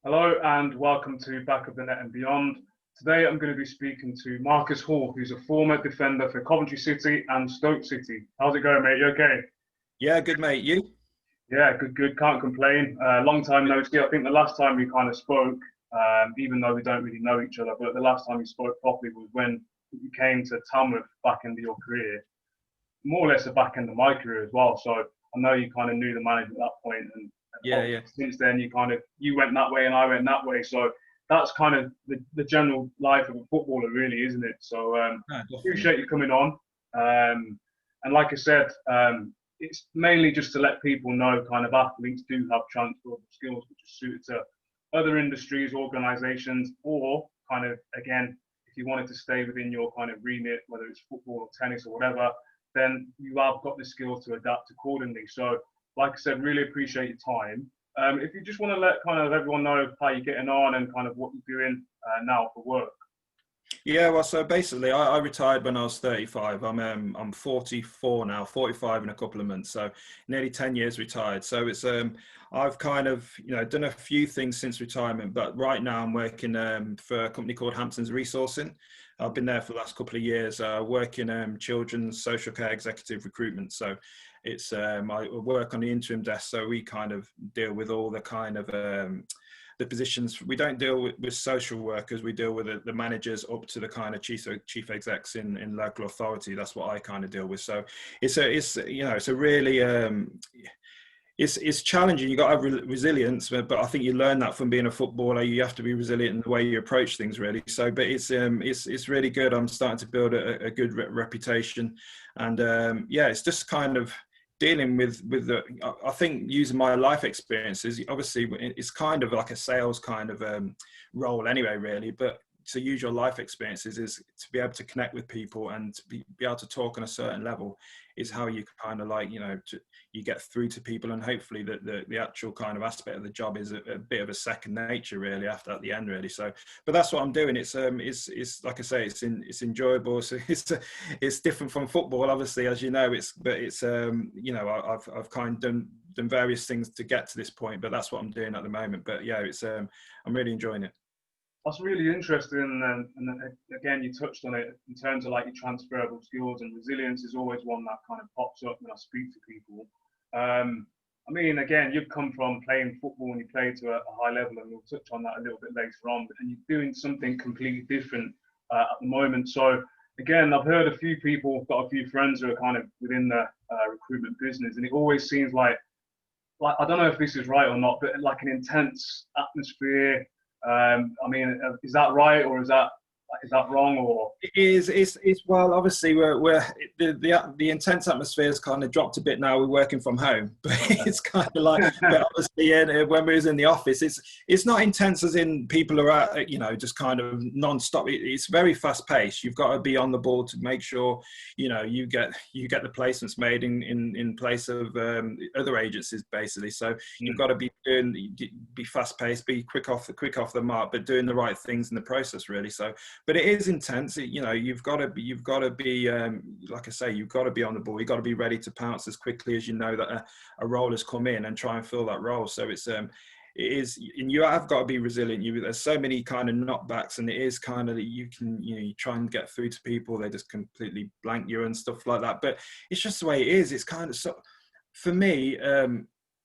Hello and welcome to Back of the Net and Beyond. Today I'm going to be speaking to Marcus Hall, who's a former defender for Coventry City and Stoke City. How's it going, mate? You okay? Yeah, good mate. You? Yeah, good. Can't complain. Long time no see. I think the last time we kind of spoke, even though we don't really know each other, but the last time we spoke properly was when you came to Tamworth back into your career, more or less the back end of my career as well. So I know you kind of knew the manager at that point, Yeah, and yeah. since then you went that way and I went that way. So that's kind of the general life of a footballer, really, isn't it? So No, definitely. appreciate you coming on. And like I said, it's mainly just to let people know kind of athletes do have transferable skills which are suited to other industries, organisations, or kind of again, if you wanted to stay within your kind of remit, whether it's football or tennis or whatever, then you have got the skills to adapt accordingly. So, like I said, really appreciate your time. If you just want to let kind of everyone know how you're getting on and kind of what you're doing now for work. Yeah, well, so basically, I retired when I was 35. I'm 44 now, 45 in a couple of months, so nearly 10 years retired. So it's I've kind of done a few things since retirement, but right now I'm working for a company called Hampton's Resourcing. I've been there for the last couple of years, working children's social care executive recruitment. So it's I work on the interim desk, so we kind of deal with all the kind of the positions. We don't deal with social workers. We deal with the managers up to the kind of chief execs in local authority. That's what I kind of deal with. So it's a really it's challenging. You got to have resilience, but I think you learn that from being a footballer. You have to be resilient in the way you approach things, really. So, but it's really good. I'm starting to build a good reputation, and it's just kind of dealing with the. I think using my life experiences. Obviously, it's kind of like a sales kind of role, anyway, really. But to use your life experiences is to be able to connect with people and to be able to talk on a certain level is how you kind of you get through to people, and hopefully the actual kind of aspect of the job is a bit of a second nature really after at the end, really. So but that's what I'm doing. It's like I say, it's enjoyable. So it's different from football, obviously, as you know. I've kind of done various things to get to this point, but that's what I'm doing at the moment. But yeah, it's I'm really enjoying it. That's really interesting, and again, you touched on it in terms of like your transferable skills and resilience is always one that kind of pops up when I speak to people. I mean, again, you've come from playing football and you played to a high level, and we'll touch on that a little bit later on. And you're doing something completely different at the moment. So again, I've heard a few people, got a few friends who are kind of within the recruitment business, and it always seems like I don't know if this is right or not, but like an intense atmosphere. I mean, is that right or is that wrong or? It is. It's well. Obviously, we're the intense atmosphere has kind of dropped a bit now. We're working from home, but it's kind of like. But obviously, when we was in the office, it's not intense as in people are at, just kind of non-stop. It's very fast paced. You've got to be on the ball to make sure you get the placements made in place of other agencies, basically. So you've got to be fast paced, be quick off the mark, but doing the right things in the process, really. So, but it is intense. You've got to be like I say, you've got to be on the ball. You've got to be ready to pounce as quickly as you know that a role has come in and try and fill that role. So it is, and you have got to be resilient. There's so many kind of knockbacks, and it is kind of that you try and get through to people, they just completely blank you and stuff like that. But it's just the way it is. It's kind of so for me,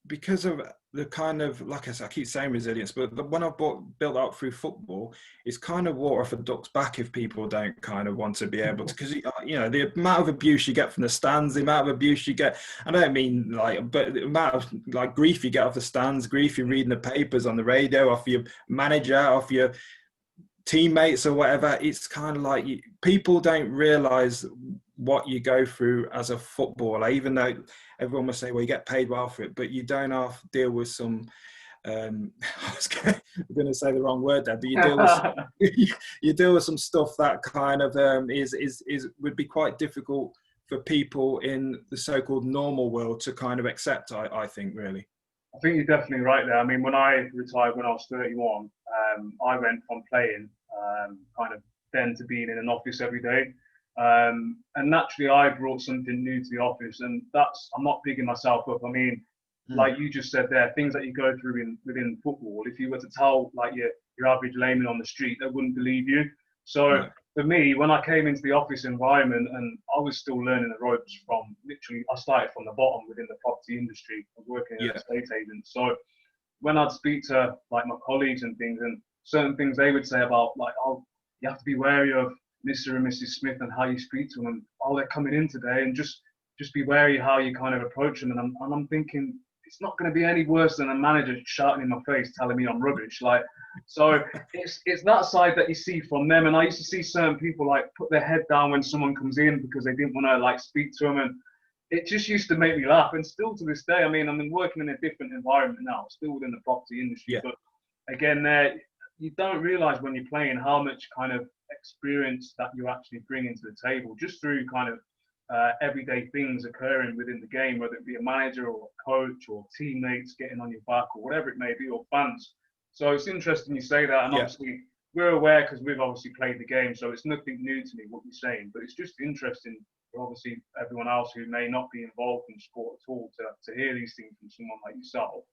because of the kind of, like I said, I keep saying resilience, but when I've built up through football, it's kind of water off a duck's back if people don't kind of want to be able to, because the amount of abuse you get from the stands, the amount of abuse you get, I don't mean but the amount of like grief you get off the stands, grief you're reading the papers on the radio, off your manager, off your teammates or whatever. It's kind of like people don't realize what you go through as a footballer, even though everyone must say, well, you get paid well for it, but you don't have to deal with some I was going to say the wrong word there, but you deal with you deal with some stuff that kind of is would be quite difficult for people in the so-called normal world to kind of accept, I think, really. I think you're definitely right there. I mean, when I retired when I was 31, I went from playing kind of then to being in an office every day. And naturally, I brought something new to the office, and I'm not bigging myself up. I mean, like you just said there, things that you go through within football, if you were to tell like your average layman on the street, they wouldn't believe you. So for me, when I came into the office environment, and I was still learning the ropes from literally, I started from the bottom within the property industry. I was working as an estate agent. So when I'd speak to like my colleagues and things, and certain things they would say about like, oh, you have to be wary of Mr. and Mrs. Smith and how you speak to them, and oh, they're coming in today, and just be wary how you kind of approach them. And I'm thinking, it's not going to be any worse than a manager shouting in my face telling me I'm rubbish. Like, so it's that side that you see from them. And I used to see certain people like put their head down when someone comes in because they didn't want to like speak to them, and it just used to make me laugh. And still to this day, I mean, I'm working in a different environment now, still within the property industry, but again, there you don't realize when you're playing how much kind of experience that you actually bring into the table just through kind of everyday things occurring within the game, whether it be a manager or a coach or teammates getting on your back or whatever it may be, or fans. So it's interesting you say that, and obviously we're aware because we've obviously played the game, so it's nothing new to me what you're saying, but it's just interesting for obviously everyone else who may not be involved in sport at all to hear these things from someone like yourself.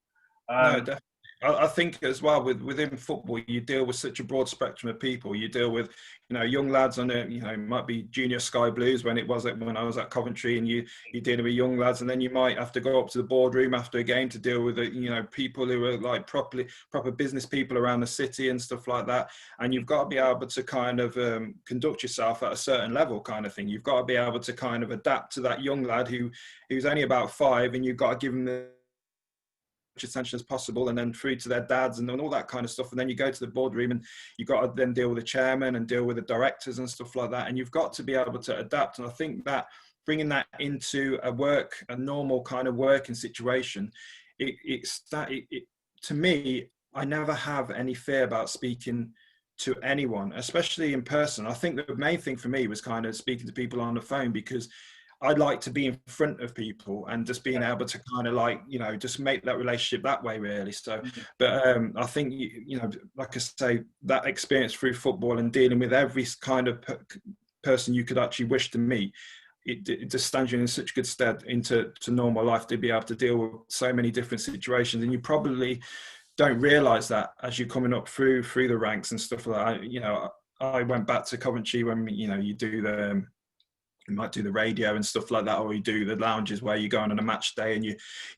No, definitely. I think as well within football, you deal with such a broad spectrum of people. You deal with, young lads on a, it might be junior Sky Blues when I was at Coventry, and you're dealing with young lads, and then you might have to go up to the boardroom after a game to deal with, people who are like proper business people around the city and stuff like that. And you've got to be able to kind of conduct yourself at a certain level kind of thing. You've got to be able to kind of adapt to that young lad who's only about 5, and you've got to give him the attention as possible, and then through to their dads and all that kind of stuff. And then you go to the boardroom, and you've got to then deal with the chairman and deal with the directors and stuff like that. And you've got to be able to adapt. And I think that bringing that into a normal kind of working situation, to me, I never have any fear about speaking to anyone, especially in person. I think the main thing for me was kind of speaking to people on the phone, because I'd like to be in front of people and just being able to kind of like, just make that relationship that way, really. So, but I think, like I say, that experience through football and dealing with every kind of person you could actually wish to meet, it just stands you in such good stead into normal life to be able to deal with so many different situations. And you probably don't realise that as you're coming up through the ranks and stuff like that. I went back to Coventry when, you might do the radio and stuff like that, or you do the lounges where you go on a match day and you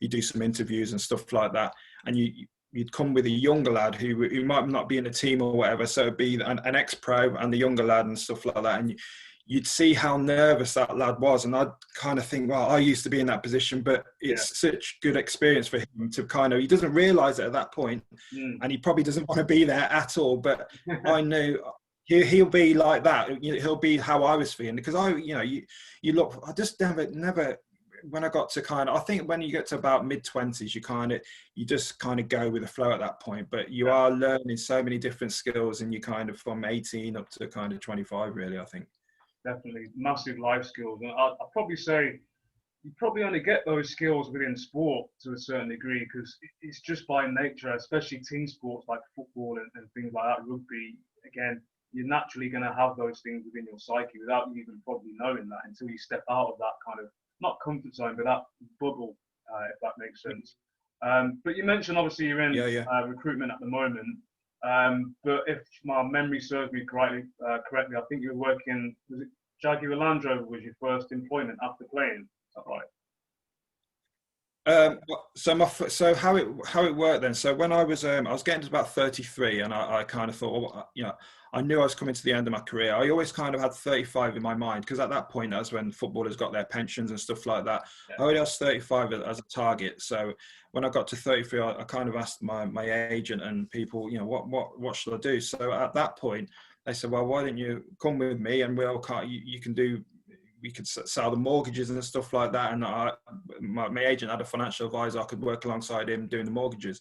do some interviews and stuff like that. And you'd come with a younger lad who might not be in a team or whatever. So it'd be an ex-pro and the younger lad and stuff like that. And you'd see how nervous that lad was. And I'd kind of think, well, I used to be in that position, but it's such good experience for him to kind of, he doesn't realise it at that point, and he probably doesn't want to be there at all. But I knew he'll be like that. He'll be how I was feeling, because you look, I just never, when I got to kind of, I think when you get to about mid-20s, you just kind of go with the flow at that point. But you are learning so many different skills, and you kind of from 18 up to kind of 25, really, I think. Definitely massive life skills. And I'd probably say you probably only get those skills within sport to a certain degree, because it's just by nature, especially team sports like football and things like that, rugby, again, you're naturally going to have those things within your psyche without you even probably knowing that, until you step out of that kind of, not comfort zone, but that bubble, if that makes sense. But you mentioned obviously you're in recruitment at the moment. But if my memory serves me correctly, I think you were working, was it Jaguar Land Rover was your first employment after playing? Is that right? So how it worked then. So when I was getting to about 33, and I kind of thought, I knew I was coming to the end of my career. I always kind of had 35 in my mind, because at that point, that's when footballers got their pensions and stuff like that. I already was 35 as a target. So when I got to 33, I kind of asked my agent and people, what should I do? So at that point, they said, well, why don't you come with me, and we could sell the mortgages and stuff like that. And my agent had a financial advisor. I could work alongside him doing the mortgages.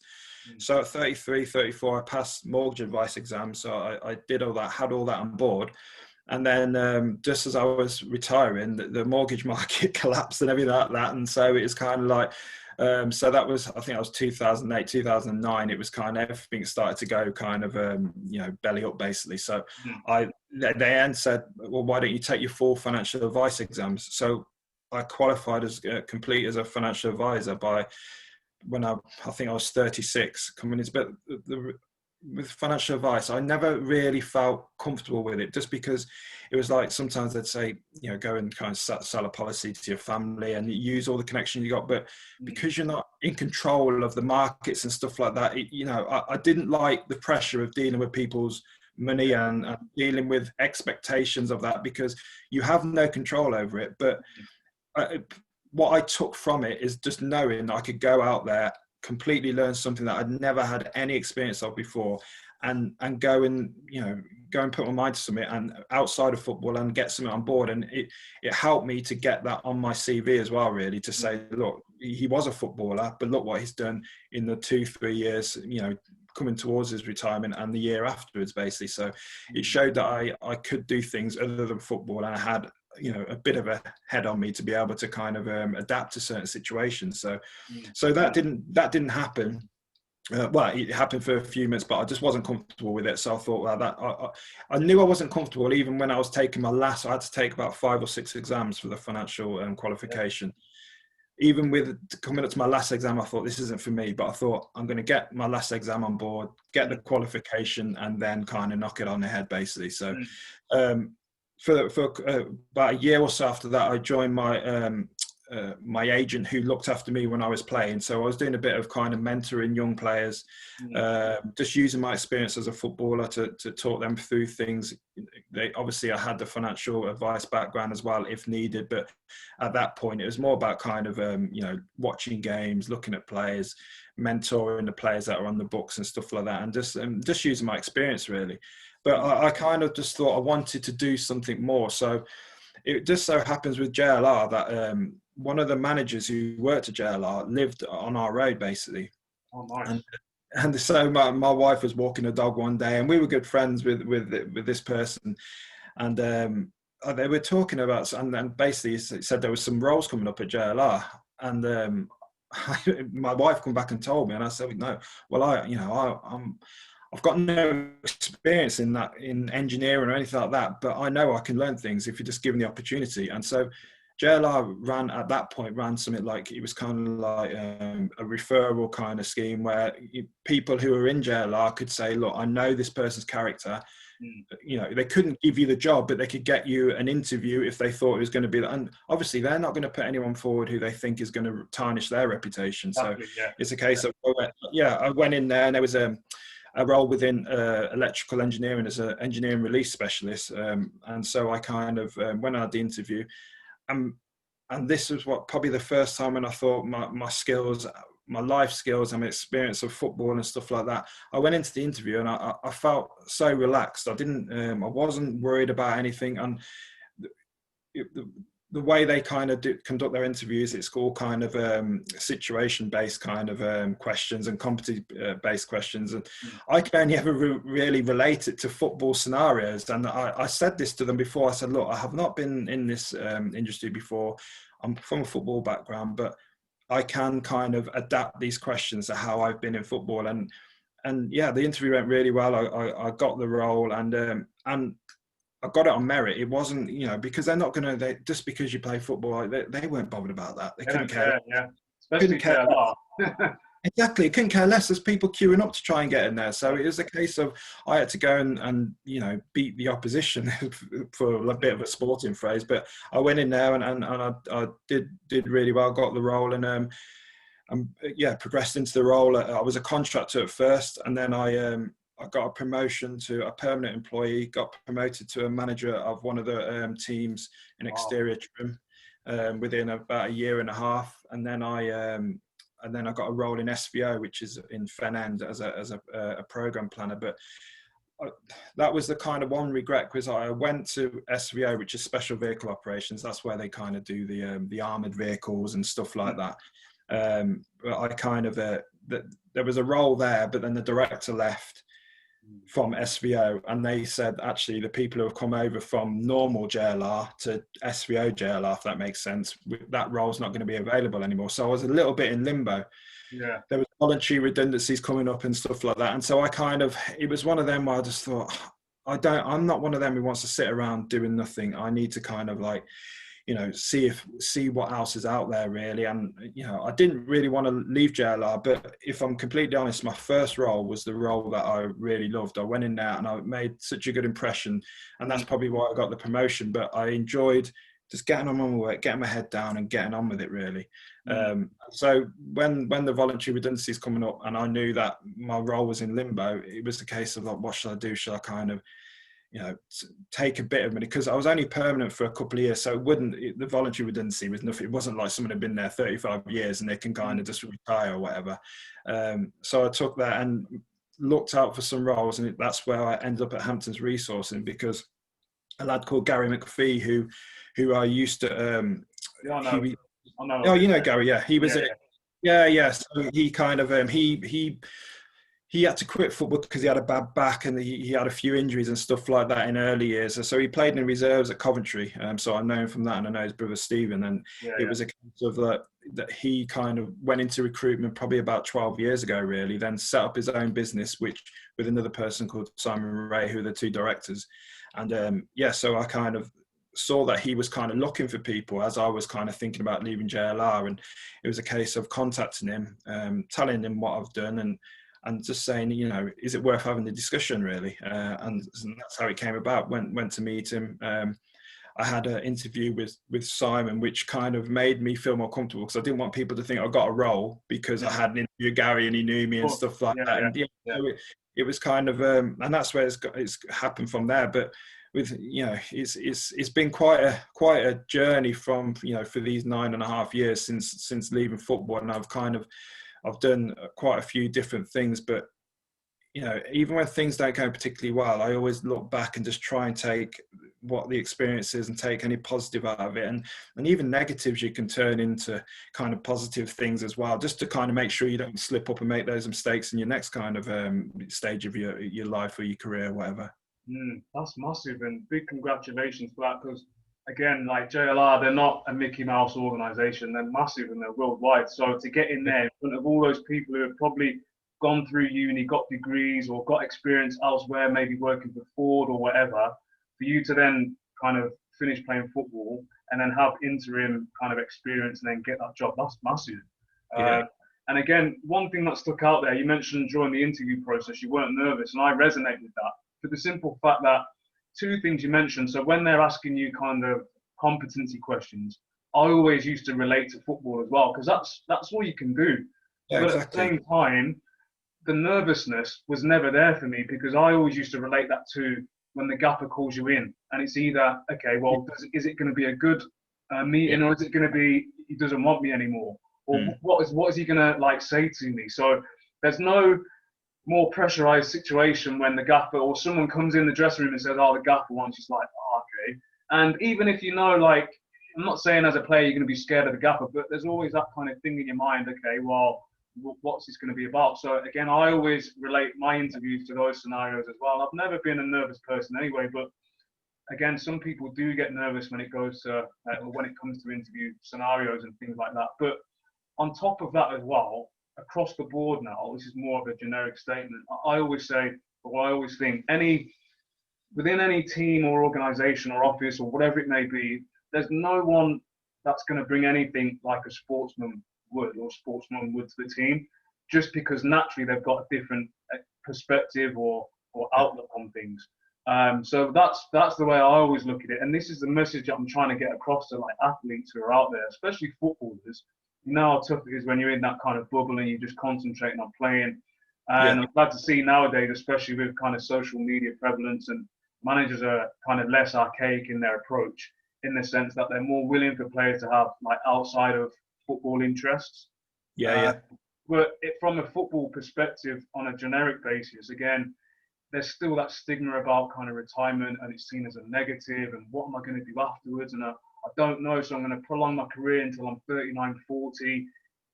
So at 33, 34, I passed mortgage advice exams. So I did all that, had all that on board. And then just as I was retiring, the mortgage market collapsed and everything like that. And so it was kind of like, so that was, I think that was 2008, 2009. It was kind of, everything started to go kind of, belly up basically. So they then said, well, why don't you take your full financial advice exams? So I qualified as complete as a financial advisor by when I think I was 36 coming into, but with financial advice, I never really felt comfortable with it, just because it was like sometimes they'd say, you know, go and kind of sell a policy to your family and use all the connections you got, but because you're not in control of the markets and stuff like that, you know, I didn't like the pressure of dealing with people's money and dealing with expectations of that, because you have no control over it. But what I took from it is just knowing I could go out there, completely learn something that I'd never had any experience of before, and go and, you know, go and put my mind to something and outside of football and get something on board. And it helped me to get that on my CV as well, really, to say, look, he was a footballer, but look what he's done in the 2-3 years, you know, coming towards his retirement and the year afterwards, basically. So it showed that I could do things other than football, and I had, you know, a bit of a head on me to be able to kind of adapt to certain situations. So that didn't happen. Well, it happened for a few minutes, but I just wasn't comfortable with it. So I thought, well, I knew I wasn't comfortable even when I was taking my last. I had to take about 5 or 6 exams for the financial qualification. Even with coming up to my last exam, I thought, this isn't for me. But I thought, I'm going to get my last exam on board, get the qualification, and then kind of knock it on the head, basically. So for about a year or so after that, I joined my agent, who looked after me when I was playing. So I was doing a bit of kind of mentoring young players, just using my experience as a footballer to talk them through things. Obviously I had the financial advice background as well, if needed, but at that point it was more about kind of you know, watching games, looking at players, mentoring the players that are on the books and stuff like that, and just using my experience, really. But I kind of just thought I wanted to do something more. So it just so happens with JLR that one of the managers who worked at JLR lived on our road, basically. Oh, nice. And so my wife was walking a dog one day, and we were good friends with this person, and they were talking about, and basically said there was some roles coming up at JLR, and my wife come back and told me, and I said, no, well, I've got no experience in engineering or anything like that, but I know I can learn things if you're just given the opportunity. And so JLR at that point ran something like, it was kind of like a referral kind of scheme where people who were in JLR could say, look, I know this person's character. You know, they couldn't give you the job, but they could get you an interview if they thought it was going to be that. And obviously they're not going to put anyone forward who they think is going to tarnish their reputation. Exactly, so it's a case of, I went in there, and there was a role within electrical engineering as an engineering release specialist. And so I kind of went out the interview. And this was probably the first time when I thought my skills, my life skills and my experience of football and stuff like that. I went into the interview and I felt so relaxed. I wasn't worried about anything. And the way they kind of conduct their interviews, it's all kind of situation-based kind of questions and competency-based questions. And I can only ever really relate it to football scenarios. And I said this to them before. I said, look, I have not been in this industry before. I'm from a football background, but I can kind of adapt these questions to how I've been in football. And yeah, the interview went really well. I got the role, and I got it on merit. It wasn't, you know, because they're not going to, just because you play football, they weren't bothered about that. They couldn't care. Yeah, especially JLR. Exactly. Couldn't care less. There's people queuing up to try and get in there. So it was a case of I had to go and you know, beat the opposition for a bit of a sporting phrase. But I went in there and I did really well, got the role, and progressed into the role. I was a contractor at first, and then I got a promotion to a permanent employee, got promoted to a manager of one of the teams in exterior trim within about a year and a half. And then I got a role in SVO, which is in Fenend as a program planner. But that was the kind of one regret, because I went to SVO, which is special vehicle operations. That's where they kind of do the armored vehicles and stuff like that. But I kind of, there was a role there, but then the director left from SVO, and they said, actually, the people who have come over from normal JLR to SVO JLR, if that makes sense, that role's not going to be available anymore. So I was a little bit in limbo. Yeah, there was voluntary redundancies coming up and stuff like that, and so it was one of them where I just thought, I'm not one of them who wants to sit around doing nothing. I need to kind of, like, see what else is out there really. And I didn't really want to leave JLR, but if I'm completely honest, my first role was the role that I really loved. I went in there and I made such a good impression, and that's probably why I got the promotion. But I enjoyed just getting on with my work, getting my head down and getting on with it really. So when the voluntary redundancy is coming up and I knew that my role was in limbo, it was the case of like, what should I do? Should I kind of take a bit of money, because I was only permanent for a couple of years, so the voluntary redundancy was nothing. It wasn't like someone had been there 35 years and they can kind of just retire or whatever. So I took that and looked out for some roles, and that's where I ended up at Hampton's resourcing, because a lad called Gary McPhee, who I used to I know. Oh, you know Gary, yeah. He was so he kind of he had to quit football because he had a bad back, and he had a few injuries and stuff like that in early years. So he played in reserves at Coventry. So I know him from that, and I know his brother Stephen. And it was a case of that he kind of went into recruitment probably about 12 years ago, really, then set up his own business, which with another person called Simon Ray, who are the two directors. And so I kind of saw that he was kind of looking for people as I was kind of thinking about leaving JLR. And it was a case of contacting him, telling him what I've done, and just saying, is it worth having the discussion really? And that's how it came about. Went to meet him. I had an interview with Simon, which kind of made me feel more comfortable, because I didn't want people to think I got a role because I had an interview with Gary and he knew me and stuff like that. And so it was kind of, and that's where it's happened from there. But with it's been quite a journey from for these 9.5 years since leaving football, and I've done quite a few different things. But even when things don't go particularly well, I always look back and just try and take what the experience is and take any positive out of it, and even negatives you can turn into kind of positive things as well, just to kind of make sure you don't slip up and make those mistakes in your next kind of stage of your life or your career, whatever. That's massive, and big congratulations for that, because again, like JLR, they're not a Mickey Mouse organization. They're massive and they're worldwide. So to get in there in front of all those people who have probably gone through uni, got degrees, or got experience elsewhere, maybe working for Ford or whatever, for you to then kind of finish playing football and then have interim kind of experience and then get that job, that's massive. And again, one thing that stuck out there, you mentioned during the interview process, you weren't nervous, and I resonate with that, for the simple fact that two things you mentioned. So when they're asking you kind of competency questions, I always used to relate to football as well, because that's all you can do. Yeah, but exactly. at the same time, the nervousness was never there for me, because I always used to relate that to when the gaffer calls you in, and it's either, okay, well, is it going to be a good meeting, or is it going to be he doesn't want me anymore, or what is he going to like say to me? So there's no more pressurized situation when the gaffer or someone comes in the dressing room and says, oh, the gaffer wants, it's like, oh, okay. And even if like, I'm not saying as a player you're going to be scared of the gaffer, but there's always that kind of thing in your mind, okay, well, what's this going to be about? So again, I always relate my interviews to those scenarios as well. I've never been a nervous person anyway, but again, some people do get nervous when it goes to, when it comes to interview scenarios and things like that. But on top of that as well, across the board now, this is more of a generic statement. I always say, or I always think, within any team or organization or office or whatever it may be, there's no one that's going to bring anything like a sportsman would to the team, just because naturally they've got a different perspective or outlook on things. So that's the way I always look at it. And this is the message that I'm trying to get across to like athletes who are out there, especially footballers. You know how tough it is when you're in that kind of bubble and you're just concentrating on playing. And I'm glad to see nowadays, especially with kind of social media prevalence, and managers are kind of less archaic in their approach, in the sense that they're more willing for players to have like outside of football interests. But from a football perspective, on a generic basis, again, there's still that stigma about kind of retirement, and it's seen as a negative, and what am I going to do afterwards? And I don't know, so I'm going to prolong my career until I'm 39, 40,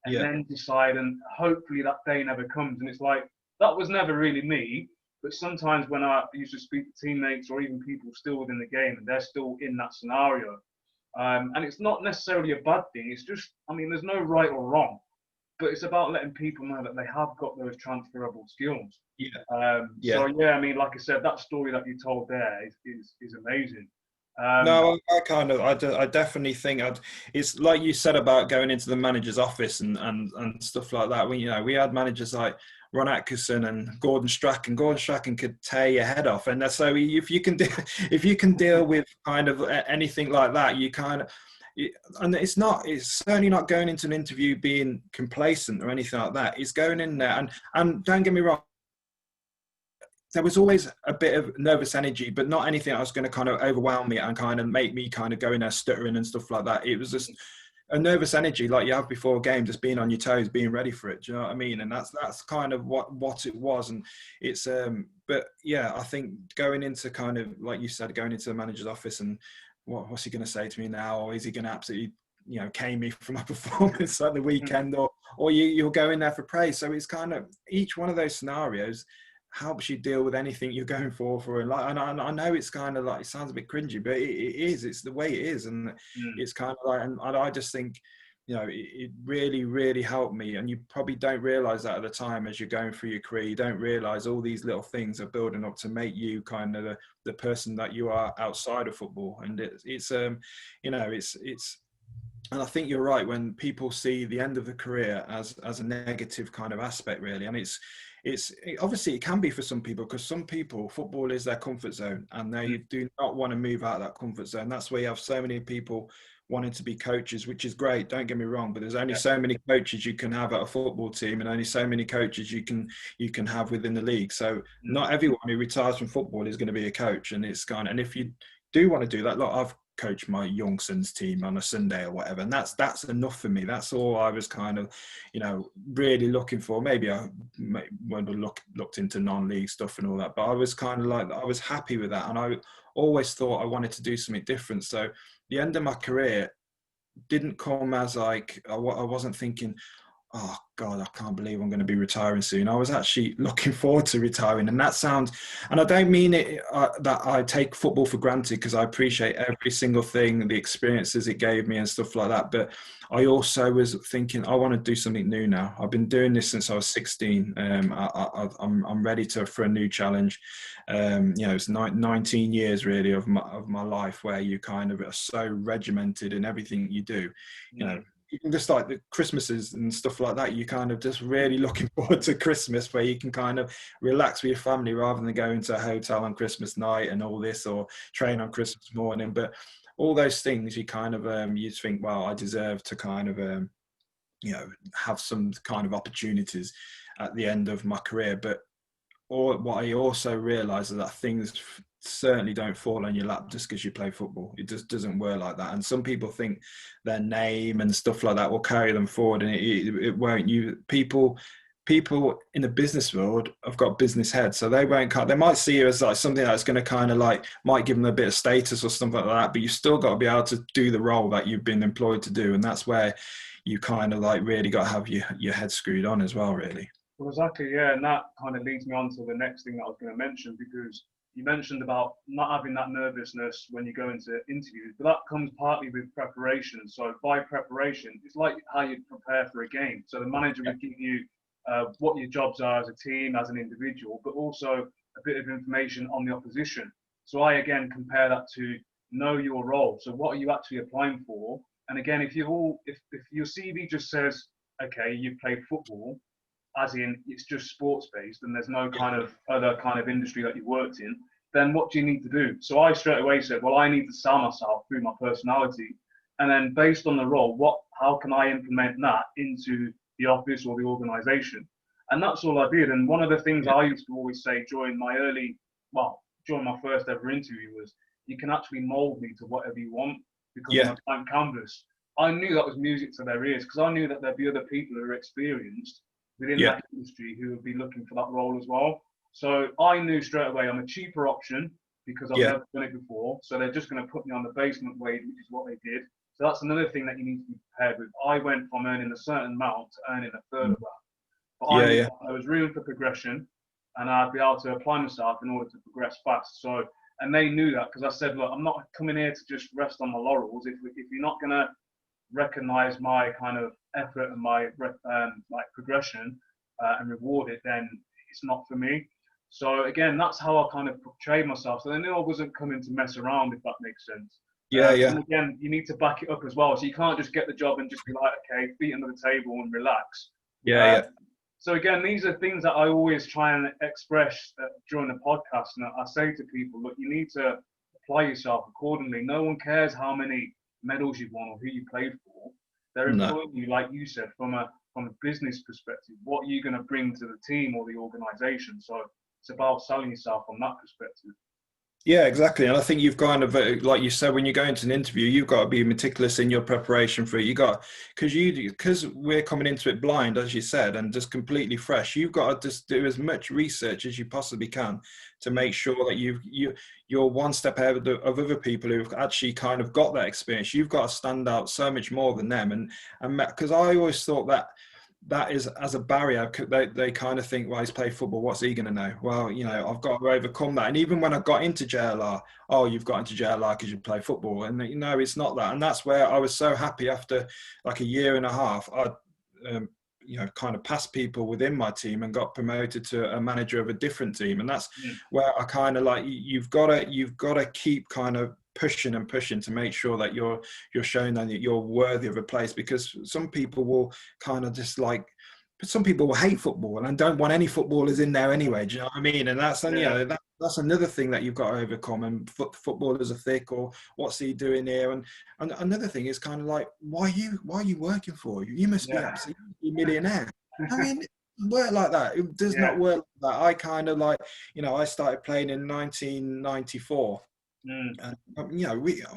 and then decide, and hopefully that day never comes. And it's like, that was never really me. But sometimes when I used to speak to teammates or even people still within the game, and they're still in that scenario, and it's not necessarily a bad thing. It's just, I mean, there's no right or wrong, but it's about letting people know that they have got those transferable skills. So yeah, I mean, like I said, that story that you told there is amazing. No, I definitely think it's like you said about going into the manager's office and stuff like that. We had managers like Ron Atkinson and Gordon Strachan. Gordon Strachan could tear your head off, and so if you can if you can deal with kind of anything like that, you kind of. And it's certainly not going into an interview being complacent or anything like that. It's going in there, and don't get me wrong, there was always a bit of nervous energy, but not anything that was going to kind of overwhelm me and kind of make me kind of go in there stuttering and stuff like that. It was just a nervous energy like you have before a game, just being on your toes, being ready for it. Do you know what I mean? And that's kind of what it was. And it's but yeah, I think going into kind of like you said, going into the manager's office and what's he going to say to me now, or is he going to absolutely cane me for my performance at the weekend, or you'll go in there for praise. So it's kind of each one of those scenarios helps you deal with anything you're going for. And I know it's kind of like, it sounds a bit cringy, but it is. It's the way it is, and it's kind of like, and I just think, it really, really helped me. And you probably don't realize that at the time as you're going through your career. You don't realize all these little things are building up to make you kind of the person that you are outside of football. And it's and I think you're right when people see the end of the career as a negative kind of aspect, really. And it's obviously it can be for some people, because some people, football is their comfort zone and they do not want to move out of that comfort zone. That's where you have so many people wanting to be coaches, which is great, don't get me wrong, but there's only so many coaches you can have at a football team, and only so many coaches you can have within the league. So not everyone who retires from football is going to be a coach, and it's kind of, and if you do want to do that, like I've coached my young son's team on a Sunday or whatever, and that's enough for me. That's all I was kind of really looking for. Maybe I would have looked into non-league stuff and all that, but I was kind of like, I was happy with that, and I always thought I wanted to do something different. So the end of my career didn't come as like, I wasn't thinking, oh God, I can't believe I'm going to be retiring soon. I was actually looking forward to retiring. And that sounds, and I don't mean it that I take football for granted, because I appreciate every single thing, the experiences it gave me and stuff like that. But I also was thinking, I want to do something new now. I've been doing this since I was 16. I'm ready for a new challenge. It's 19 years really of my life where you kind of are so regimented in everything you do. Even just like the Christmases and stuff like that, you kind of just really looking forward to Christmas, where you can kind of relax with your family rather than going to a hotel on Christmas night and all this, or train on Christmas morning. But all those things, you kind of you think, well, I deserve to kind of have some kind of opportunities at the end of my career. But what I also realize is that things certainly don't fall on your lap just because you play football. It just doesn't work like that. And some people think their name and stuff like that will carry them forward, and it won't. People in the business world have got business heads, so they might see you as like something that's going to kind of like might give them a bit of status or something like that, but you've still got to be able to do the role that you've been employed to do, and that's where you kind of like really got to have your head screwed on as well, really. Well, exactly, yeah, and that kind of leads me on to the next thing that I was going to mention, because you mentioned about not having that nervousness when you go into interviews, but that comes partly with preparation. So by preparation, it's like how you prepare for a game. So the manager would give you what your jobs are as a team, as an individual, but also a bit of information on the opposition. So I again compare that to know your role. So what are you actually applying for? And again, if your CV just says, okay, you played football, as in it's just sports based and there's no kind of other kind of industry that you worked in, then what do you need to do? So I straight away said, well, I need to sell myself through my personality. And then based on the role, how can I implement that into the office or the organization? And that's all I did. And one of the things I used to always say during my first ever interview was, you can actually mold me to whatever you want, because I'm a blank canvas. I knew that was music to their ears, because I knew that there'd be other people who are experienced within that industry who would be looking for that role as well. So I knew straight away I'm a cheaper option, because I've never done it before. So they're just going to put me on the basement wage, which is what they did. So that's another thing that you need to be prepared with. I went from earning a certain amount to earning a third of that. But there was room for progression, and I'd be able to apply myself in order to progress fast. So, and they knew that, because I said, look, I'm not coming here to just rest on my laurels. If you're not going to recognize my kind of effort and my like progression and reward it, then it's not for me. So again, that's how I kind of portrayed myself. So they knew I wasn't coming to mess around, if that makes sense. Yeah, And again, you need to back it up as well. So you can't just get the job and just be like, okay, feet under the table and relax. yeah. So again, these are things that I always try and express during the podcast. And I say to people, look, you need to apply yourself accordingly. No one cares how many medals you've won or who you played for. They're employing you, like you said, from a business perspective. What are you going to bring to the team or the organisation? So it's about selling yourself from that perspective. Yeah, exactly. And I think you've kind of, like you said, when you go into an interview, you've got to be meticulous in your preparation for it. Because we're coming into it blind, as you said, and just completely fresh. You've got to just do as much research as you possibly can to make sure that you're one step ahead of other people who've actually kind of got that experience. You've got to stand out so much more than them. And because I always thought that is as a barrier. They kind of think, well, he's played football, what's he going to know? Well, I've got to overcome that. And even when I got into JLR, oh, you've got into JLR because you play football. And it's not that. And that's where I was so happy after like a year and a half. I kind of passed people within my team and got promoted to a manager of a different team. And that's where I kind of like, you've got to keep kind of pushing to make sure that you're showing that you're worthy of a place, because some people will kind of just like, but some people will hate football and don't want any footballers in there anyway. Do you know what I mean? And that's that's another thing that you've got to overcome. And footballers are thick, or what's he doing here? And another thing is kind of like, why are you working for? You must be absolutely millionaire. I mean, work like that. It does not work like that. I kind of like, I started playing in 1994. And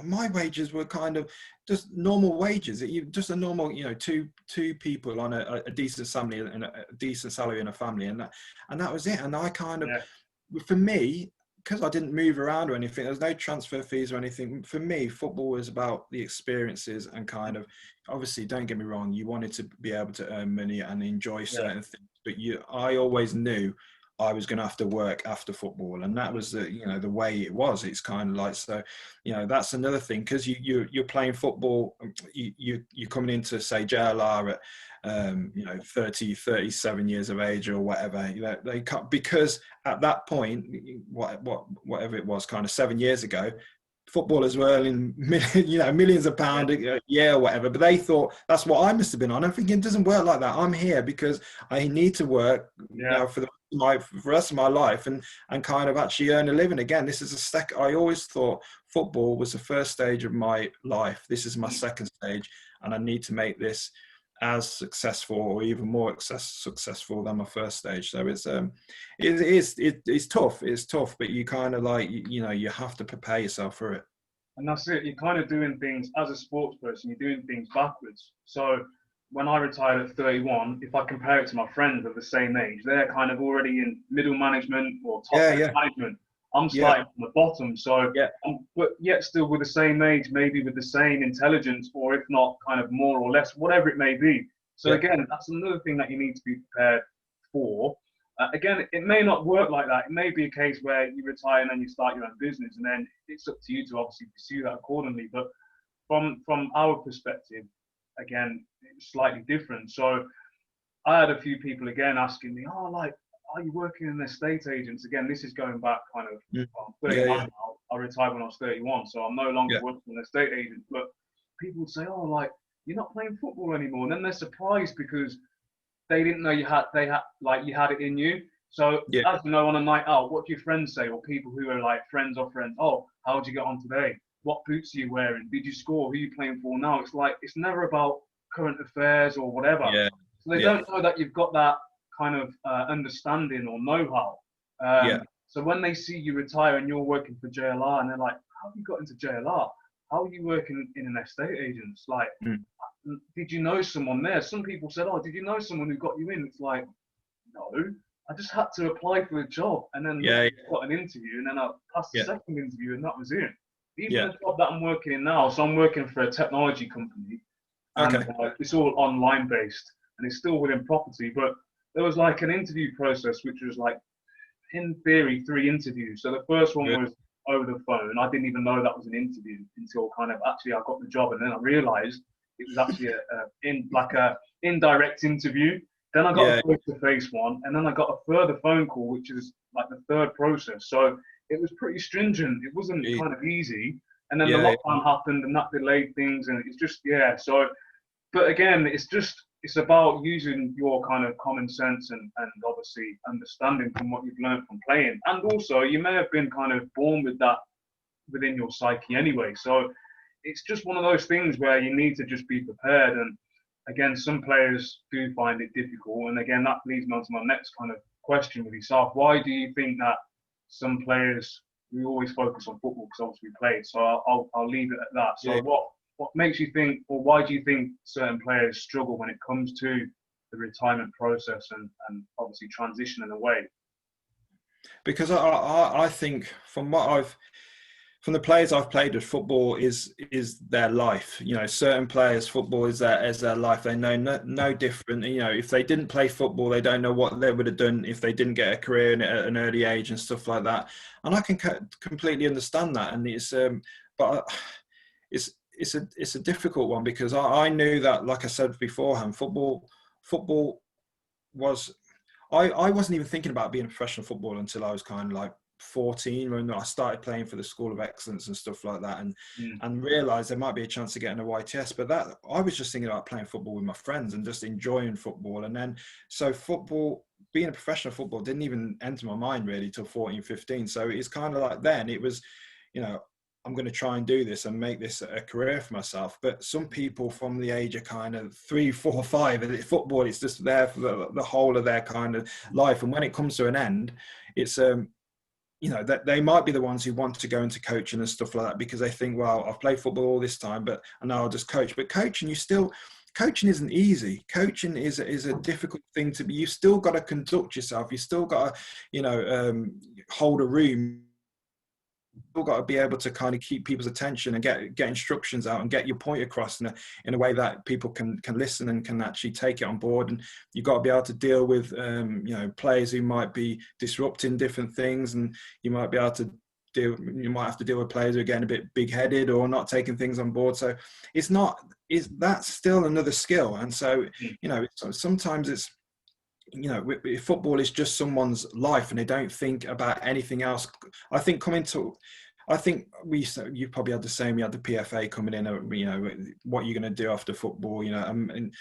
my wages were kind of just normal wages. Just a normal, two people on a decent family and a decent salary in a family, and that was it. And I kind of, for me, because I didn't move around or anything, there's no transfer fees or anything. For me, football was about the experiences and kind of, obviously, don't get me wrong, you wanted to be able to earn money and enjoy certain things, but I always knew I was going to have to work after football, and that was the way it was. It's kind of like, so that's another thing, because you're playing football, you're coming into, say, JLR at 37 years of age or whatever. They can't, because at that point, whatever it was, kind of 7 years ago, footballers were earning millions of pounds a year or whatever, but they thought that's what I must have been on. I'm thinking, it doesn't work like that. I'm here because I need to work for the rest of my life and kind of actually earn a living. Again, this is I always thought football was the first stage of my life. This is my second stage, and I need to make this as successful or even more successful than my first stage. So it's tough. It's tough, but you kind of like, you have to prepare yourself for it. And that's it. You're kind of doing things as a sports person. You're doing things backwards. So when I retired at 31, if I compare it to my friends of the same age, they're kind of already in middle management or top management. I'm starting from the bottom, but yet still with the same age, maybe with the same intelligence, or if not kind of more or less, whatever it may be. So again, that's another thing that you need to be prepared for. Again, it may not work like that. It may be a case where you retire and then you start your own business, and then it's up to you to obviously pursue that accordingly. But from our perspective, again, it's slightly different. So I had a few people again asking me, are you working in estate agents? Again, this is going back kind of, I'm 39 now. I retired when I was 31, so I'm no longer working as an estate agent. But people would say, you're not playing football anymore. And then they're surprised because they didn't know you had it in you. So as you know, on a night out, what do your friends say? Or people who are like friends of friends, how'd you get on today? What boots are you wearing? Did you score? Who are you playing for now? It's like, it's never about current affairs or whatever. So they don't know that you've got that kind of understanding or know-how. So when they see you retire and you're working for JLR, and they're like, how have you got into JLR? How are you working in an estate agent? It's like, did you know someone there? Some people said, did you know someone who got you in? It's like, no, I just had to apply for a job, and then got an interview, and then I passed the second interview, and that was it. Even the job that I'm working in now, so I'm working for a technology company, and it's all online based, and it's still within property, but there was like an interview process, which was like, in theory, 3 interviews. So the first one was over the phone. I didn't even know that was an interview until kind of actually I got the job, and then I realised it was actually a indirect interview. Then I got Yeah, a face-to-face one, and then I got a further phone call, which is like the third process. So it was pretty stringent. It wasn't yeah, kind of easy. And then the yeah. lockdown happened, and that delayed things. And it's just, yeah. So, but again, it's about using your kind of common sense and obviously understanding from what you've learned from playing. And also, you may have been kind of born with that within your psyche anyway. So it's just one of those things where you need to just be prepared. And again, some players do find it difficult. And again, that leads me on to my next kind of question with yourself. Why do you think that some players, we always focus on football because obviously we played, so I'll leave it at that. So Yeah. what makes you think, or why do you think certain players struggle when it comes to the retirement process and obviously transitioning away? Because I think from the players I've played with, football is their life. You know, certain players, football is their life. They know no different. You know, if they didn't play football, they don't know what they would have done if they didn't get a career at an early age and stuff like that. And I can completely understand that. And but it's a difficult one because I knew that, like I said beforehand, football was. I wasn't even thinking about being a professional footballer until I was kind of like 14 when I started playing for the School of Excellence and stuff like that, and realised there might be a chance of getting a YTS. But that I was just thinking about playing football with my friends and just enjoying football. And then so football, being a professional footballer didn't even enter my mind really till 14, 15. So it's kind of like then it was, you know, I'm going to try and do this and make this a career for myself. But some people from the age of kind of 3, 4, 5, football, it's just there for the whole of their kind of life. And when it comes to an end, it's, you know, that they might be the ones who want to go into coaching and stuff like that because they think, well, I've played football all this time, but and now I'll just coach. But coaching isn't easy. Coaching is a difficult thing to be. You've still got to conduct yourself. You still got to, you know, hold a room. Still got to be able to kind of keep people's attention and get instructions out and get your point across in a way that people can listen and can actually take it on board. And you've got to be able to deal with you know, players who might be disrupting different things, and you might be able to you might have to deal with players who are getting a bit big-headed or not taking things on board. So that's still another skill. And so, you know, sometimes it's, you know, football is just someone's life and they don't think about anything else. I think you probably had the same. You had the PFA coming in, you know, what you're going to do after football, you know, and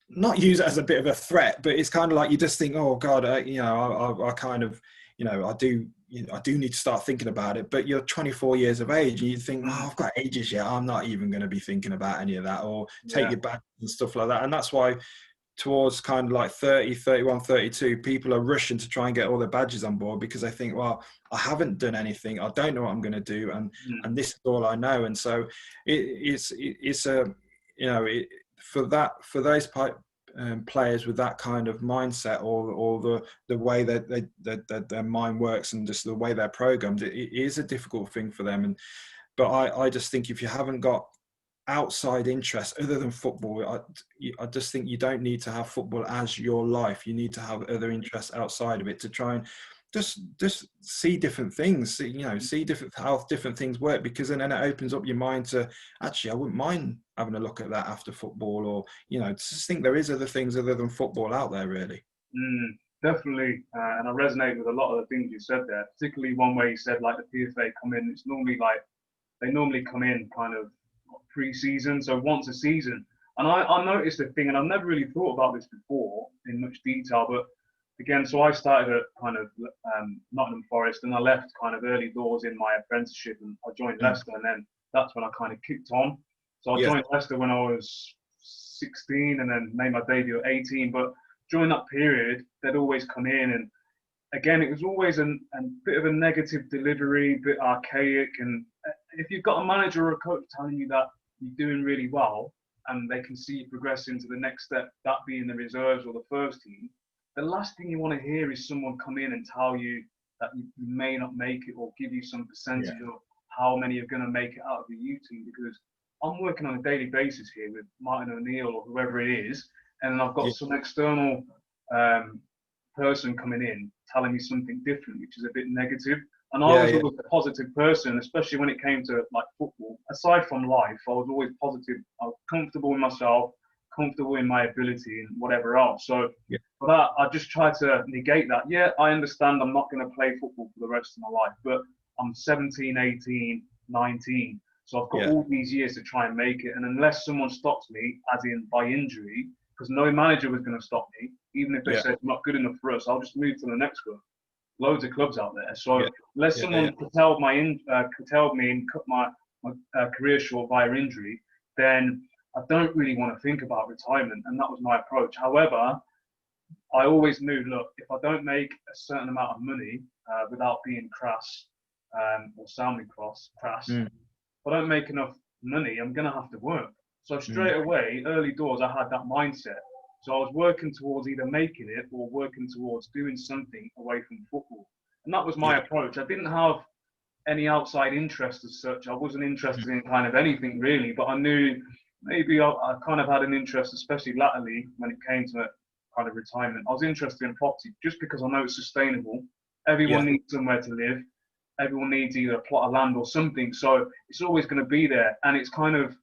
not use it as a bit of a threat, but it's kind of like you just think, oh God, you know, I kind of, you know, I do need to start thinking about it. But you're 24 years of age and you think, oh, I've got ages yet. I'm not even going to be thinking about any of that, or take your badges and stuff like that. And that's why towards kind of like 30, 31, 32, people are rushing to try and get all their badges on board because they think, well, I haven't done anything. I don't know what I'm going to do. And this is all I know. And so it's a, you know, for those players with that kind of mindset or the way that their mind works and just the way they're programmed, it is a difficult thing for them. But I just think if you haven't got outside interests other than football, I just think you don't need to have football as your life. You need to have other interests outside of it to try and just see different things, see how different things work, because then it opens up your mind to, actually, I wouldn't mind having a look at that after football, or, you know, just think there is other things other than football out there, really. Definitely, and I resonate with a lot of the things you said there, particularly one where you said like the PFA come in, it's normally like, they normally come in kind of pre-season, so once a season. And I noticed a thing, and I've never really thought about this before in much detail, but again, so I started at kind of Nottingham Forest, and I left kind of early doors in my apprenticeship, and I joined Leicester, and then that's when I kind of kicked on. So I joined Leicester when I was 16, and then made my debut at 18. But during that period, they'd always come in, and again, it was always a bit of a negative delivery, a bit archaic. And if you've got a manager or a coach telling you that you're doing really well and they can see you progressing to the next step, that being the reserves or the first team, the last thing you want to hear is someone come in and tell you that you may not make it, or give you some percentage of how many are going to make it out of the U team. Because I'm working on a daily basis here with Martin O'Neill or whoever it is, and I've got some external person coming in telling me something different, which is a bit negative. And I was always a positive person, especially when it came to like football. Aside from life, I was always positive. I was comfortable with myself, comfortable in my ability and whatever else. So Yeah. for that, I just try to negate that. Yeah, I understand I'm not going to play football for the rest of my life, but I'm 17, 18, 19. So I've got Yeah. all these years to try and make it. And unless someone stops me, as in by injury, because no manager was going to stop me, even if they Yeah. said it's not good enough for us, I'll just move to the next club. Loads of clubs out there. So Yeah. unless Yeah, someone curtailed me and cut my career short via injury, then I don't really want to think about retirement. And that was my approach. However, I always knew, look, if I don't make a certain amount of money without being crass or sounding crass, if I don't make enough money, I'm going to have to work. So straight away, early doors, I had that mindset. So I was working towards either making it or working towards doing something away from football. And that was my approach. I didn't have any outside interest as such. I wasn't interested in kind of anything really, but I knew maybe I kind of had an interest, especially latterly when it came to kind of retirement. I was interested in property just because I know it's sustainable. Everyone needs somewhere to live. Everyone needs either a plot of land or something. So it's always going to be there. And it's kind of,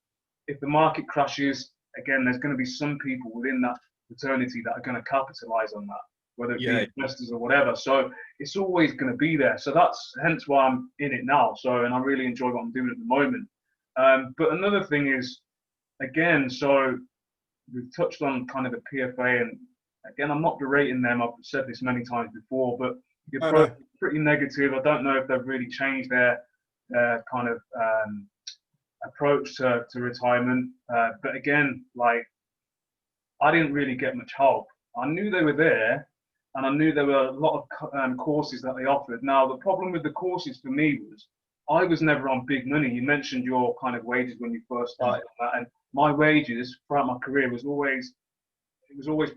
if the market crashes, again, there's going to be some people within that fraternity that are going to capitalize on that, whether it be investors or whatever. So it's always going to be there. So that's hence why I'm in it now. So, and I really enjoy what I'm doing at the moment. But another thing is, again, so we've touched on kind of the PFA, and again, I'm not berating them. I've said this many times before, but the approach is pretty negative. I don't know if they've really changed their kind of approach to retirement. But again, like, I didn't really get much help. I knew they were there, and I knew there were a lot of courses that they offered. Now, the problem with the courses for me was I was never on big money. You mentioned your kind of wages when you first started, and my wages throughout my career was always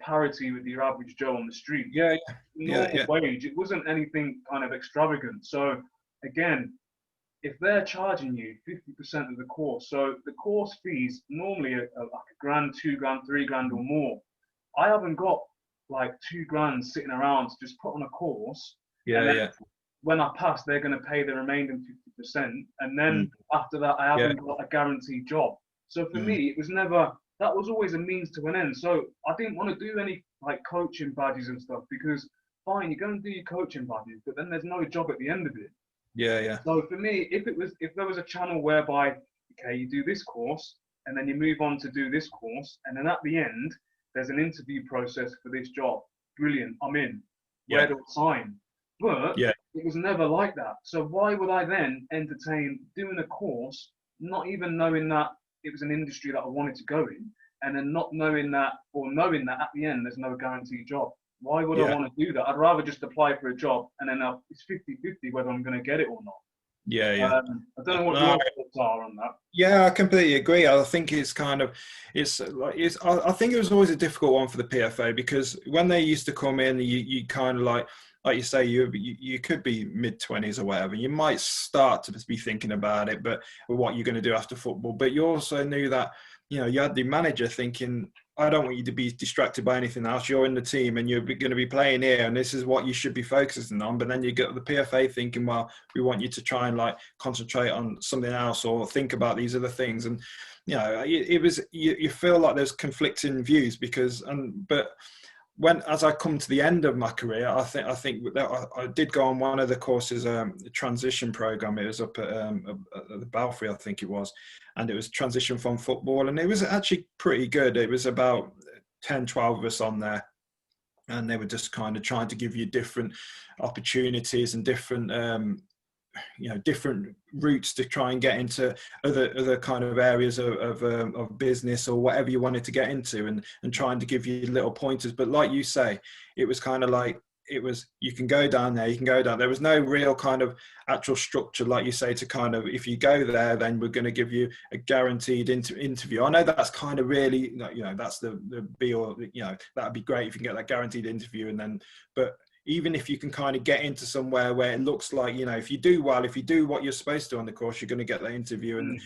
parity with your average Joe on the street. Normal wage. It wasn't anything kind of extravagant. So again, if they're charging you 50% of the course, so the course fees normally are like £1,000, £2,000, £3,000 or more. I haven't got like £2,000 sitting around to just put on a course. When I pass, they're going to pay the remaining 50%, and then after that, I haven't got a guaranteed job. So for me, it was never. That was always a means to an end. So I didn't want to do any like coaching badges and stuff, because fine, you're going to do your coaching badges, but then there's no job at the end of it. So for me, if there was a channel whereby, okay, you do this course and then you move on to do this course, and then at the end there's an interview process for this job. Brilliant, I'm in. Where do I sign? But it was never like that. So why would I then entertain doing a course, not even knowing that it was an industry that I wanted to go in, and then not knowing that, or knowing that at the end there's no guaranteed job? Why would I want to do that? I'd rather just apply for a job, and then it's 50-50 whether I'm going to get it or not. I don't know what your thoughts are on that. Yeah, I completely agree. I think it's kind of, I think it was always a difficult one for the PFA, because when they used to come in, you kind of like you say, you could be mid-20s or whatever. You might start to be thinking about it, but what you're going to do after football. But you also knew that, you know, you had the manager thinking, I don't want you to be distracted by anything else. You're in the team and you're going to be playing here, and this is what you should be focusing on. But then you get the PFA thinking, well, we want you to try and like concentrate on something else or think about these other things. And, you know, it was, you feel like there's conflicting views, because, but as I come to the end of my career, I think that I did go on one of the courses, the transition program. It was up at the Balfour, I think it was, and it was transition from football, and it was actually pretty good. It was about 10, 12 of us on there, and they were just kind of trying to give you different opportunities and different different routes to try and get into other kind of areas of business or whatever you wanted to get into, and trying to give you little pointers. But like you say, it was kind of like, you can go down there, you can go down. There was no real kind of actual structure, like you say, to kind of, if you go there, then we're going to give you a guaranteed interview. I know that's kind of really, you know, that's the be all, you know, that'd be great if you can get that guaranteed interview. And then, but even if you can kind of get into somewhere where it looks like, you know, if you do well, if you do what you're supposed to on the course, you're going to get that interview, and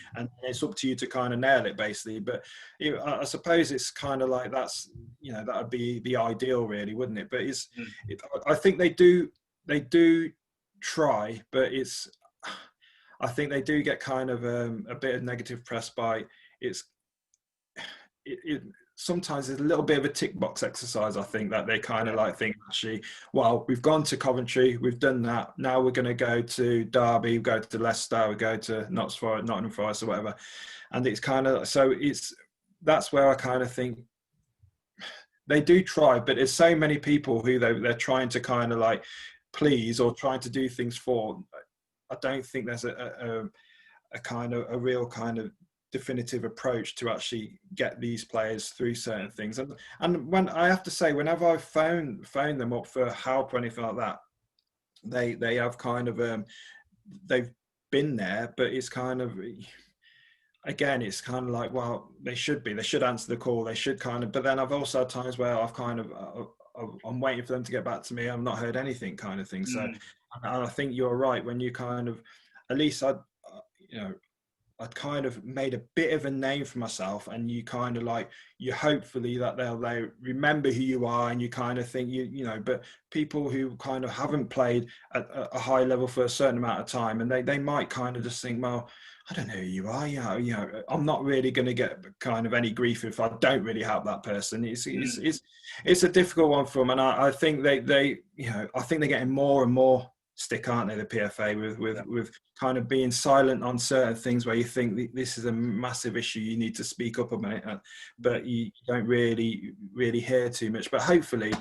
it's up to you to kind of nail it, basically. But I suppose it's kind of like, that's, you know, that would be the ideal, really, wouldn't it? But I think they do try, but I think they do get kind of a bit of negative press by sometimes there's a little bit of a tick box exercise. I think that they kind of like think, actually, well, we've gone to Coventry, we've done that. Now we're going to go to Derby, go to Leicester, we go to Nottingham Forest or whatever. And it's kind of, so that's where I kind of think they do try, but there's so many people who they're trying to kind of like please or trying to do things for. I don't think there's a kind of a real kind of definitive approach to actually get these players through certain things. And when I have to say, whenever I've phoned them up for help or anything like that, they have kind of they've been there, but it's kind of, again, it's kind of like, well, they should answer the call, they should kind of, but then I've also had times where I've kind of I'm waiting for them to get back to me, I've not heard anything kind of thing. So and I think you're right when you kind of, at least I'd kind of made a bit of a name for myself, and you kind of like, you hopefully that they remember who you are, and you kind of think you know, but people who kind of haven't played at a high level for a certain amount of time, and they might kind of just think, well, I don't know who you are, you know, I'm not really going to get kind of any grief if I don't really help that person. It's a difficult one for them, and I think they you know, I think they're getting more and more stick, aren't they, the PFA, with kind of being silent on certain things where you think this is a massive issue, you need to speak up about it, but you don't really hear too much. But hopefully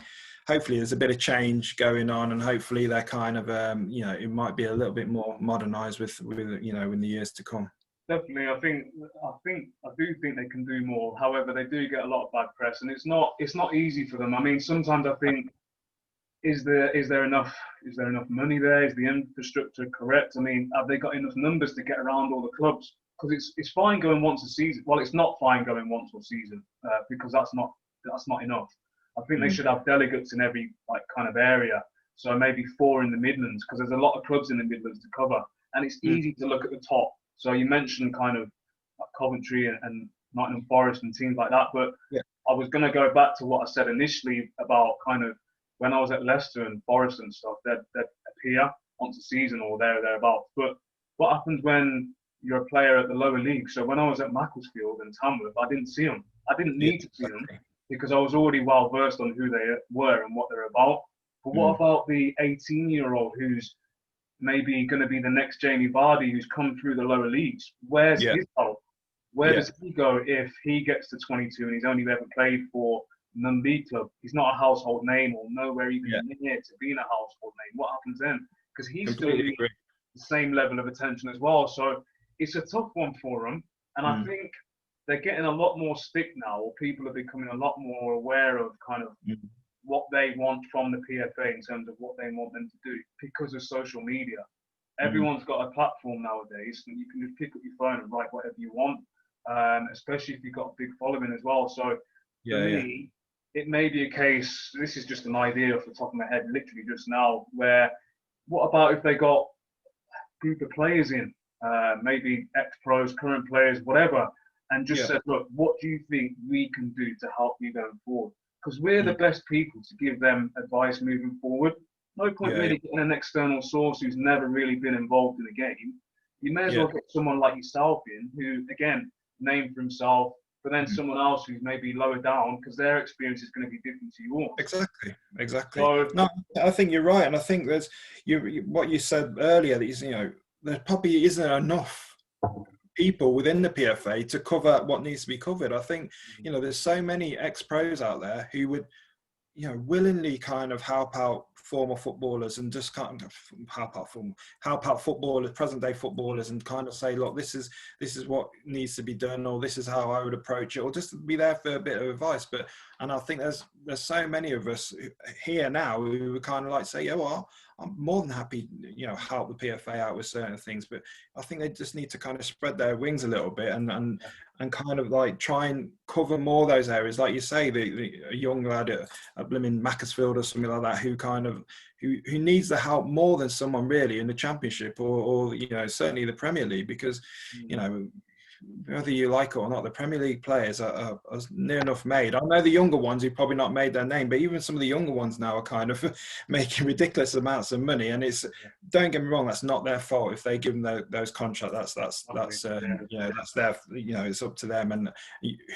there's a bit of change going on, and hopefully they're kind of you know, it might be a little bit more modernized with you know, in the years to come. Definitely, I do think they can do more. However, they do get a lot of bad press, and it's not easy for them. I mean, sometimes I think, is there enough money there? Is the infrastructure correct? I mean, have they got enough numbers to get around all the clubs? Because it's fine going once a season. Well, it's not fine going once a season because that's not enough. I think they should have delegates in every like kind of area. So maybe 4 in the Midlands, because there's a lot of clubs in the Midlands to cover, and it's easy to look at the top. So you mentioned kind of like Coventry and Nottingham Forest and teams like that, but I was going to go back to what I said initially about kind of when I was at Leicester and Forest and stuff, they'd appear once a season or thereabouts. But what happens when you're a player at the lower league? So when I was at Macclesfield and Tamworth, I didn't see them. I didn't need to see them because I was already well versed on who they were and what they're about. But what about the 18-year-old who's maybe going to be the next Jamie Vardy, who's come through the lower leagues? Where's his help? Where does he go if he gets to 22 and he's only ever played for non-league club? He's not a household name or nowhere even near to being a household name. What happens then? Because he's still needs the same level of attention as well. So it's a tough one for them. And I think they're getting a lot more stick now, or people are becoming a lot more aware of kind of what they want from the PFA in terms of what they want them to do because of social media. Everyone's got a platform nowadays, and you can just pick up your phone and write whatever you want, especially if you've got a big following as well. So for me, it may be a case, this is just an idea off the top of my head, literally just now, where what about if they got a group of players in, maybe ex-pros, current players, whatever, and just said, look, what do you think we can do to help you going forward? Because we're the best people to give them advice moving forward. No point really getting an external source who's never really been involved in the game. You may as well get someone like yourself in, who, again, named for himself, but then someone else who's maybe lower down, because their experience is going to be different to yours. Exactly. So, no, I think you're right, and I think there's what you said earlier. That is, you know, there probably isn't enough people within the PFA to cover what needs to be covered. I think, you know, there's so many ex-pros out there who would, you know, willingly kind of help out former footballers and just kind of help out footballers, present day footballers, and kind of say, look, this is what needs to be done, or this is how I would approach it, or just be there for a bit of advice. And I think there's so many of us here now who would kind of like say, yeah, well, I'm more than happy, you know, help the PFA out with certain things, but I think they just need to kind of spread their wings a little bit and kind of like try and cover more of those areas. Like you say, a young lad at blooming Macclesfield or something like that, who kind of who needs the help more than someone really in the Championship or you know, certainly the Premier League, because you know, whether you like it or not, the Premier League players are near enough made. I know the younger ones who probably not made their name, but even some of the younger ones now are kind of making ridiculous amounts of money. And it's, don't get me wrong, that's not their fault if they give them those contracts. That's you know, that's their, you know, it's up to them. And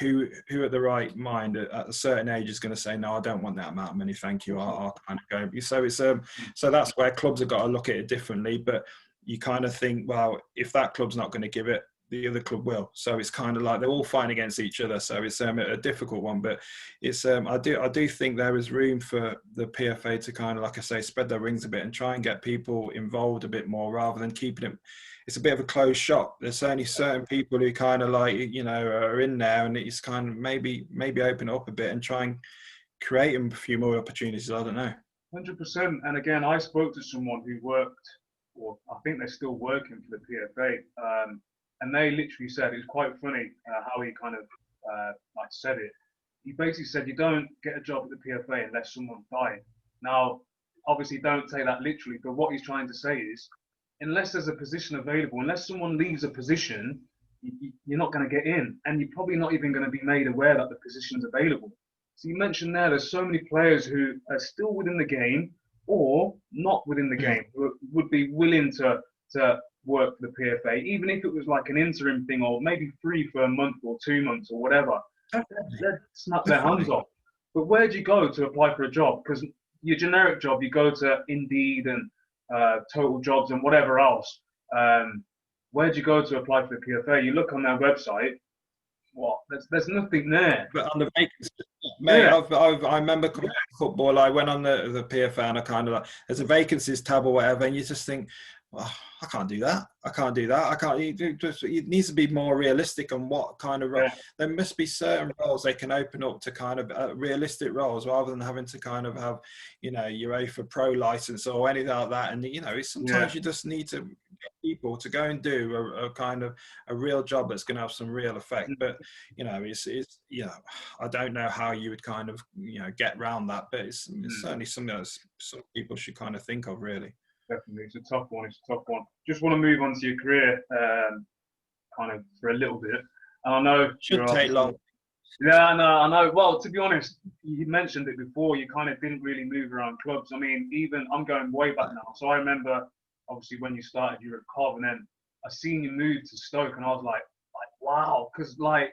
who at the right mind at a certain age is going to say, no, I don't want that amount of money, thank you. I'll kind of go. So it's so that's where clubs have got to look at it differently. But you kind of think, well, if that club's not going to give it, the other club will. So it's kind of like they're all fighting against each other. So it's a difficult one, but it's I do think there is room for the PFA to kind of, like I say, spread their wings a bit and try and get people involved a bit more rather than keeping it. It's a bit of a closed shop. There's only certain people who kind of like, you know, are in there, and it's kind of maybe open it up a bit and try and create a few more opportunities. I don't know. 100%. And again, I spoke to someone who worked, or I think they're still working for the PFA. And they literally said, it was quite funny how he kind of like said it. He basically said, you don't get a job at the PFA unless someone's dying. Now, obviously don't take that literally, but what he's trying to say is, unless there's a position available, unless someone leaves a position, you're not going to get in. And you're probably not even going to be made aware that the position's available. So you mentioned there's so many players who are still within the game or not within the game, who would be willing to work for the PFA, even if it was like an interim thing or maybe free for a month or 2 months or whatever. They'd snap their hands off. But where do you go to apply for a job? Because your generic job, you go to Indeed and Total Jobs and whatever else. Where do you go to apply for the PFA? You look on their website. What? There's nothing there. But on the vacancies, mate, I remember coming to football. I went on the PFA and I kind of like, there's a vacancies tab or whatever, and you just think, well, I can't do that. I can't do that. I can't. It needs to be more realistic on what kind of role. There must be certain roles they can open up to kind of realistic roles, rather than having to kind of have, you know, UEFA Pro license or anything like that. And you know, sometimes you just need to get people to go and do a kind of a real job that's going to have some real effect. But you know, it's you know, I don't know how you would kind of, you know, get around that. But it's certainly something that some people should kind of think of, really. Definitely, it's a tough one. Just want to move on to your career, kind of for a little bit. And I know should take long. Yeah, I know. Well, to be honest, you mentioned it before. You kind of didn't really move around clubs. I mean, even I'm going way back now. So I remember, obviously, when you started, you were at Cov, and then I seen you move to Stoke, and I was like wow, because like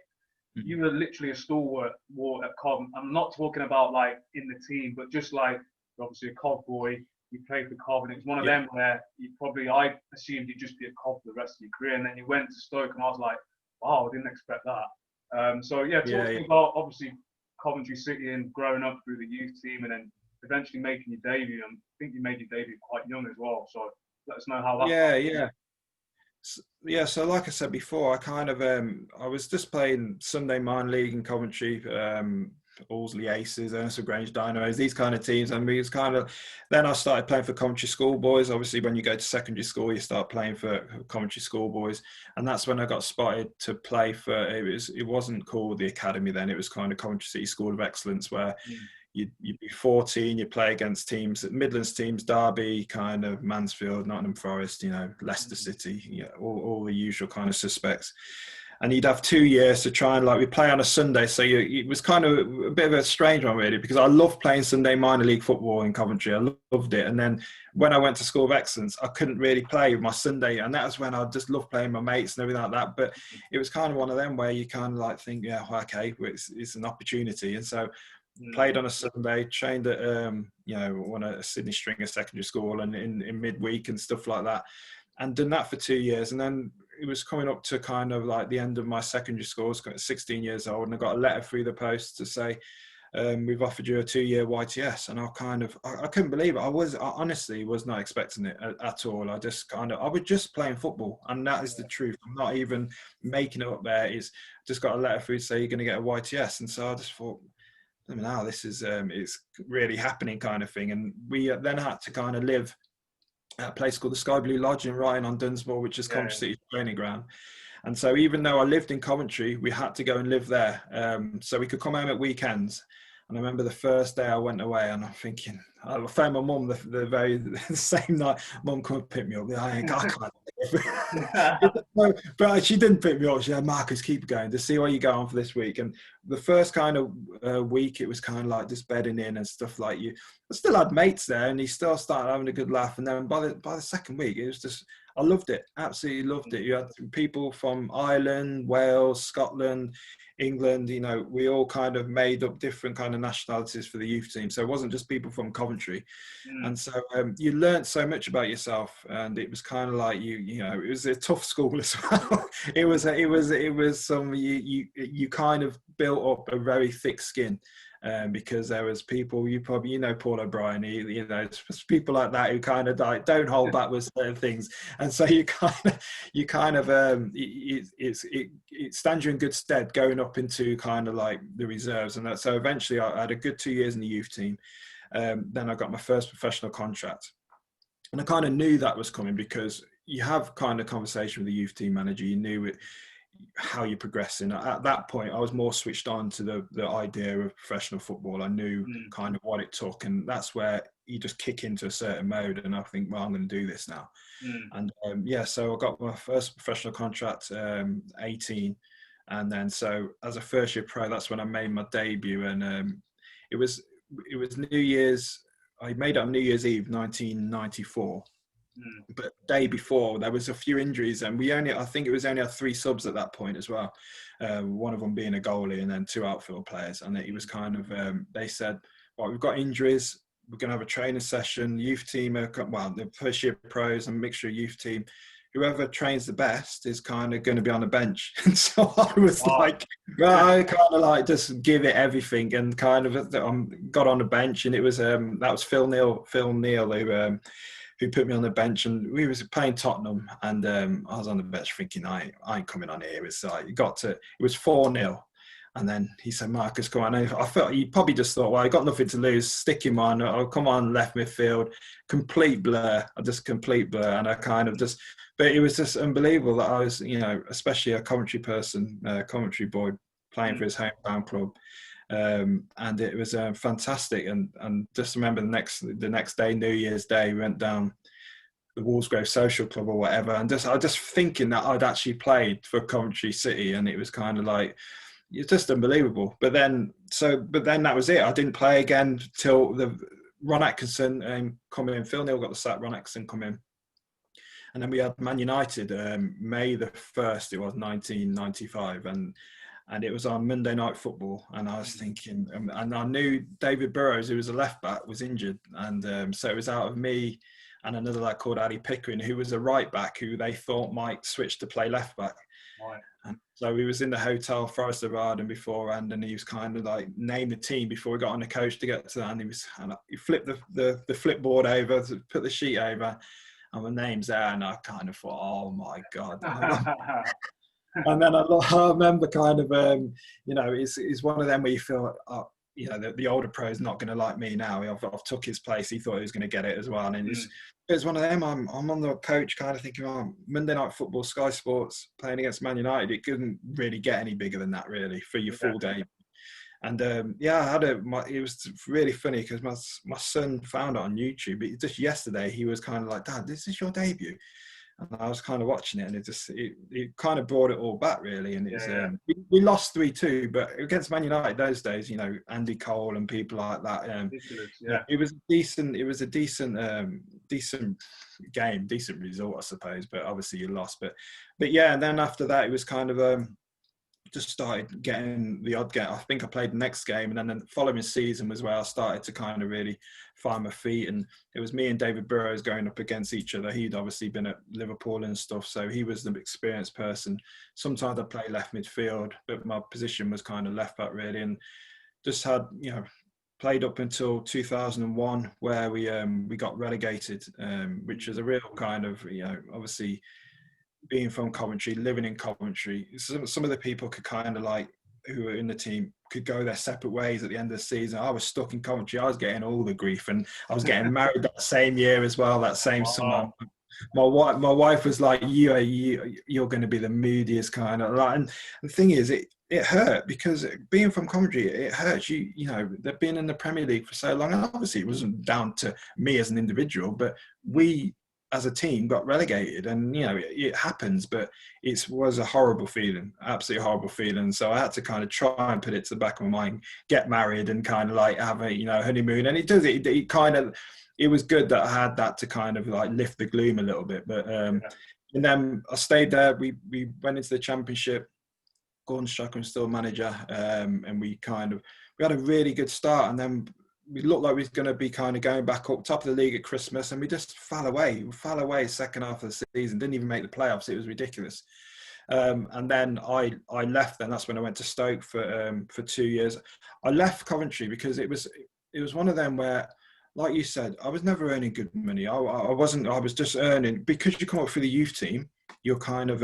you were literally a stalwart at Cov. I'm not talking about like in the team, but just like obviously a Cov boy. You played for Cov, and it was one of them where I assumed you'd just be a Cov for the rest of your career, and then you went to Stoke, and I was like, wow, I didn't expect that. So talking about obviously Coventry City and growing up through the youth team, and then eventually making your debut. And I think you made your debut quite young as well. So let us know how that. Yeah. So like I said before, I kind of I was just playing Sunday minor league in Coventry. Allesley Aces, Ernest Grange Dynamos, these kind of teams. And we was kind of, then I started playing for Coventry Schoolboys. Obviously, when you go to secondary school, you start playing for Coventry Schoolboys, and that's when I got spotted to play for. It wasn't called the academy then. It was kind of Coventry City School of Excellence, where you'd be 14, you play against teams, Midlands teams, Derby, kind of Mansfield, Nottingham Forest, you know, Leicester City, you know, all the usual kind of suspects. And you'd have 2 years to try and we play on a Sunday. So it was kind of a bit of a strange one, really, because I loved playing Sunday minor league football in Coventry. I loved it. And then when I went to School of Excellence, I couldn't really play my Sunday. And that was when I just loved playing my mates and everything like that. But it was kind of one of them where you kind of like think, yeah, okay, it's an opportunity. And so played on a Sunday, trained at, you know, on a Sydney Stringer secondary school and in midweek and stuff like that. And done that for 2 years. And then it was coming up to kind of like the end of my secondary school. I was 16 years old, and I got a letter through the post to say, we've offered you a 2-year YTS. And I couldn't believe it. I honestly was not expecting it at all. I was just playing football, and that is the truth. I'm not even making it up there. It's just got a letter through to say you're going to get a YTS. And so I just thought, now this is, it's really happening kind of thing. And we then had to kind of live at a place called the Sky Blue Lodge in Ryan on Dunsmore, which is Coventry City's training ground. And so even though I lived in Coventry, we had to go and live there. So we could come home at weekends. And I remember the first day I went away and I'm thinking, I phoned my mum the same night. Mum come and pick me up. I can't. But she didn't pick me up. She said, Marcus, keep going to see where you go on for this week. And the first kind of week, it was kind of like just bedding in and stuff like you. I still had mates there, and he still started having a good laugh. And then by the second week, it was just, I loved it. Absolutely loved it. You had people from Ireland, Wales, Scotland, England, you know, we all kind of made up different kind of nationalities for the youth team. So it wasn't just people from Coventry. And so you learned so much about yourself, and it was kind of like you know, it was a tough school as well. it was some, you kind of built up a very thick skin. Because there was people, you know Paul O'Brien, you know, it's people like that who kind of like don't hold back with certain things, and so it stands you in good stead going up into kind of like the reserves, and that. So eventually I had a good 2 years in the youth team. Then I got my first professional contract, and I kind of knew that was coming because you have kind of conversation with the youth team manager. You knew it, how you're progressing. At that point, I was more switched on to the idea of professional football. I knew kind of what it took, and that's where you just kick into a certain mode, and I think, well, I'm going to do this now. And so I got my first professional contract 18, and then so as a first year pro, that's when I made my debut, and it was New Year's. I made it on New Year's Eve 1994. But the day before, there was a few injuries, and I think it was only had 3 subs at that point as well. One of them being a goalie, and then 2 outfield players. And it was kind of, they said, well, we've got injuries. We're going to have a training session. Youth team, the first year pros and mixture of youth team. Whoever trains the best is kind of going to be on the bench. And so I was like, I kind of like just give it everything, and kind of got on the bench, and it was that was Phil Neal who put me on the bench, and we was playing Tottenham, and I was on the bench thinking, I ain't coming on here. It's like, it was 4-0. And then he said, Marcus, come on. I felt he probably just thought, well, I got nothing to lose, stick him on. Oh, come on, left midfield. Complete blur. And I kind of just, but it was just unbelievable that I was, you know, especially a Coventry person, Coventry boy playing for his hometown club. And it was fantastic. And just remember the next day, New Year's Day, we went down the Walsgrove Social Club or whatever. And I was just thinking that I'd actually played for Coventry City. And it was kind of like, it's just unbelievable. But then that was it. I didn't play again till Ron Atkinson come in. Phil Neal got the sack, Ron Atkinson come in. And then we had Man United, May the 1st, it was 1995. And it was on Monday Night Football. And I was thinking, and I knew David Burrows, who was a left back, was injured. And so it was out of me and another lad called Ali Pickering, who was a right back, who they thought might switch to play left back. Right. And so we was in the hotel, Forest of Arden beforehand, and he was kind of like named the team before we got on the coach to get to that. And he flipped the flipboard over, put the sheet over, and my name's there. And I kind of thought, oh my God. And then I remember kind of, you know, it's one of them where you feel, you know, the older pro is not going to like me now. I've took his place. He thought he was going to get it as well. And it's one of them. I'm on the coach kind of thinking, oh, Monday Night Football, Sky Sports, playing against Man United. It couldn't really get any bigger than that, really, for your full day. And it was really funny because my son found it on YouTube. Just yesterday, he was kind of like, Dad, this is your debut. And I was kind of watching it, and it kind of brought it all back, really. And it's we lost 3-2, but against Man United those days, you know, Andy Cole and people like that. It was a decent game, decent result, I suppose. But obviously you lost. But yeah, and then after that, it was kind of just started getting the odd game. I think I played the next game, and then the following season was where I started to kind of really find my feet. And it was me and David Burrows going up against each other. He'd obviously been at Liverpool and stuff, so he was the experienced person. Sometimes I'd play left midfield, but my position was kind of left back, really. And just had, you know, played up until 2001, where we got relegated, which was a real kind of, you know, obviously, being from Coventry, living in Coventry, some of the people could kind of like, who were in the team, could go their separate ways at the end of the season. I was stuck in Coventry. I was getting all the grief, and I was getting married that same year as well, that same summer. My wife was like, you're going to be the moodiest kind of like. And the thing is, it hurt because being from Coventry, it hurts. You know, they've been in the Premier League for so long, and obviously it wasn't down to me as an individual, but we as a team got relegated, and you know it happens. But it was a horrible feeling, absolutely horrible feeling. So I had to kind of try and put it to the back of my mind, get married, and kind of like have a honeymoon. And it does it kind of, it was good that I had that to kind of like lift the gloom a little bit. But and then I stayed there. We went into the Championship. Gordon Strachan was still manager, and we had a really good start, and then we looked like we was going to be kind of going back up top of the league at Christmas, and we just fell away. We fell away second half of the season, didn't even make the playoffs. It was ridiculous. And then I left. Then that's when I went to Stoke for 2 years. I left Coventry because it was one of them where, like you said, I was never earning good money. I wasn't. I was just earning because you come up through the youth team. You're kind of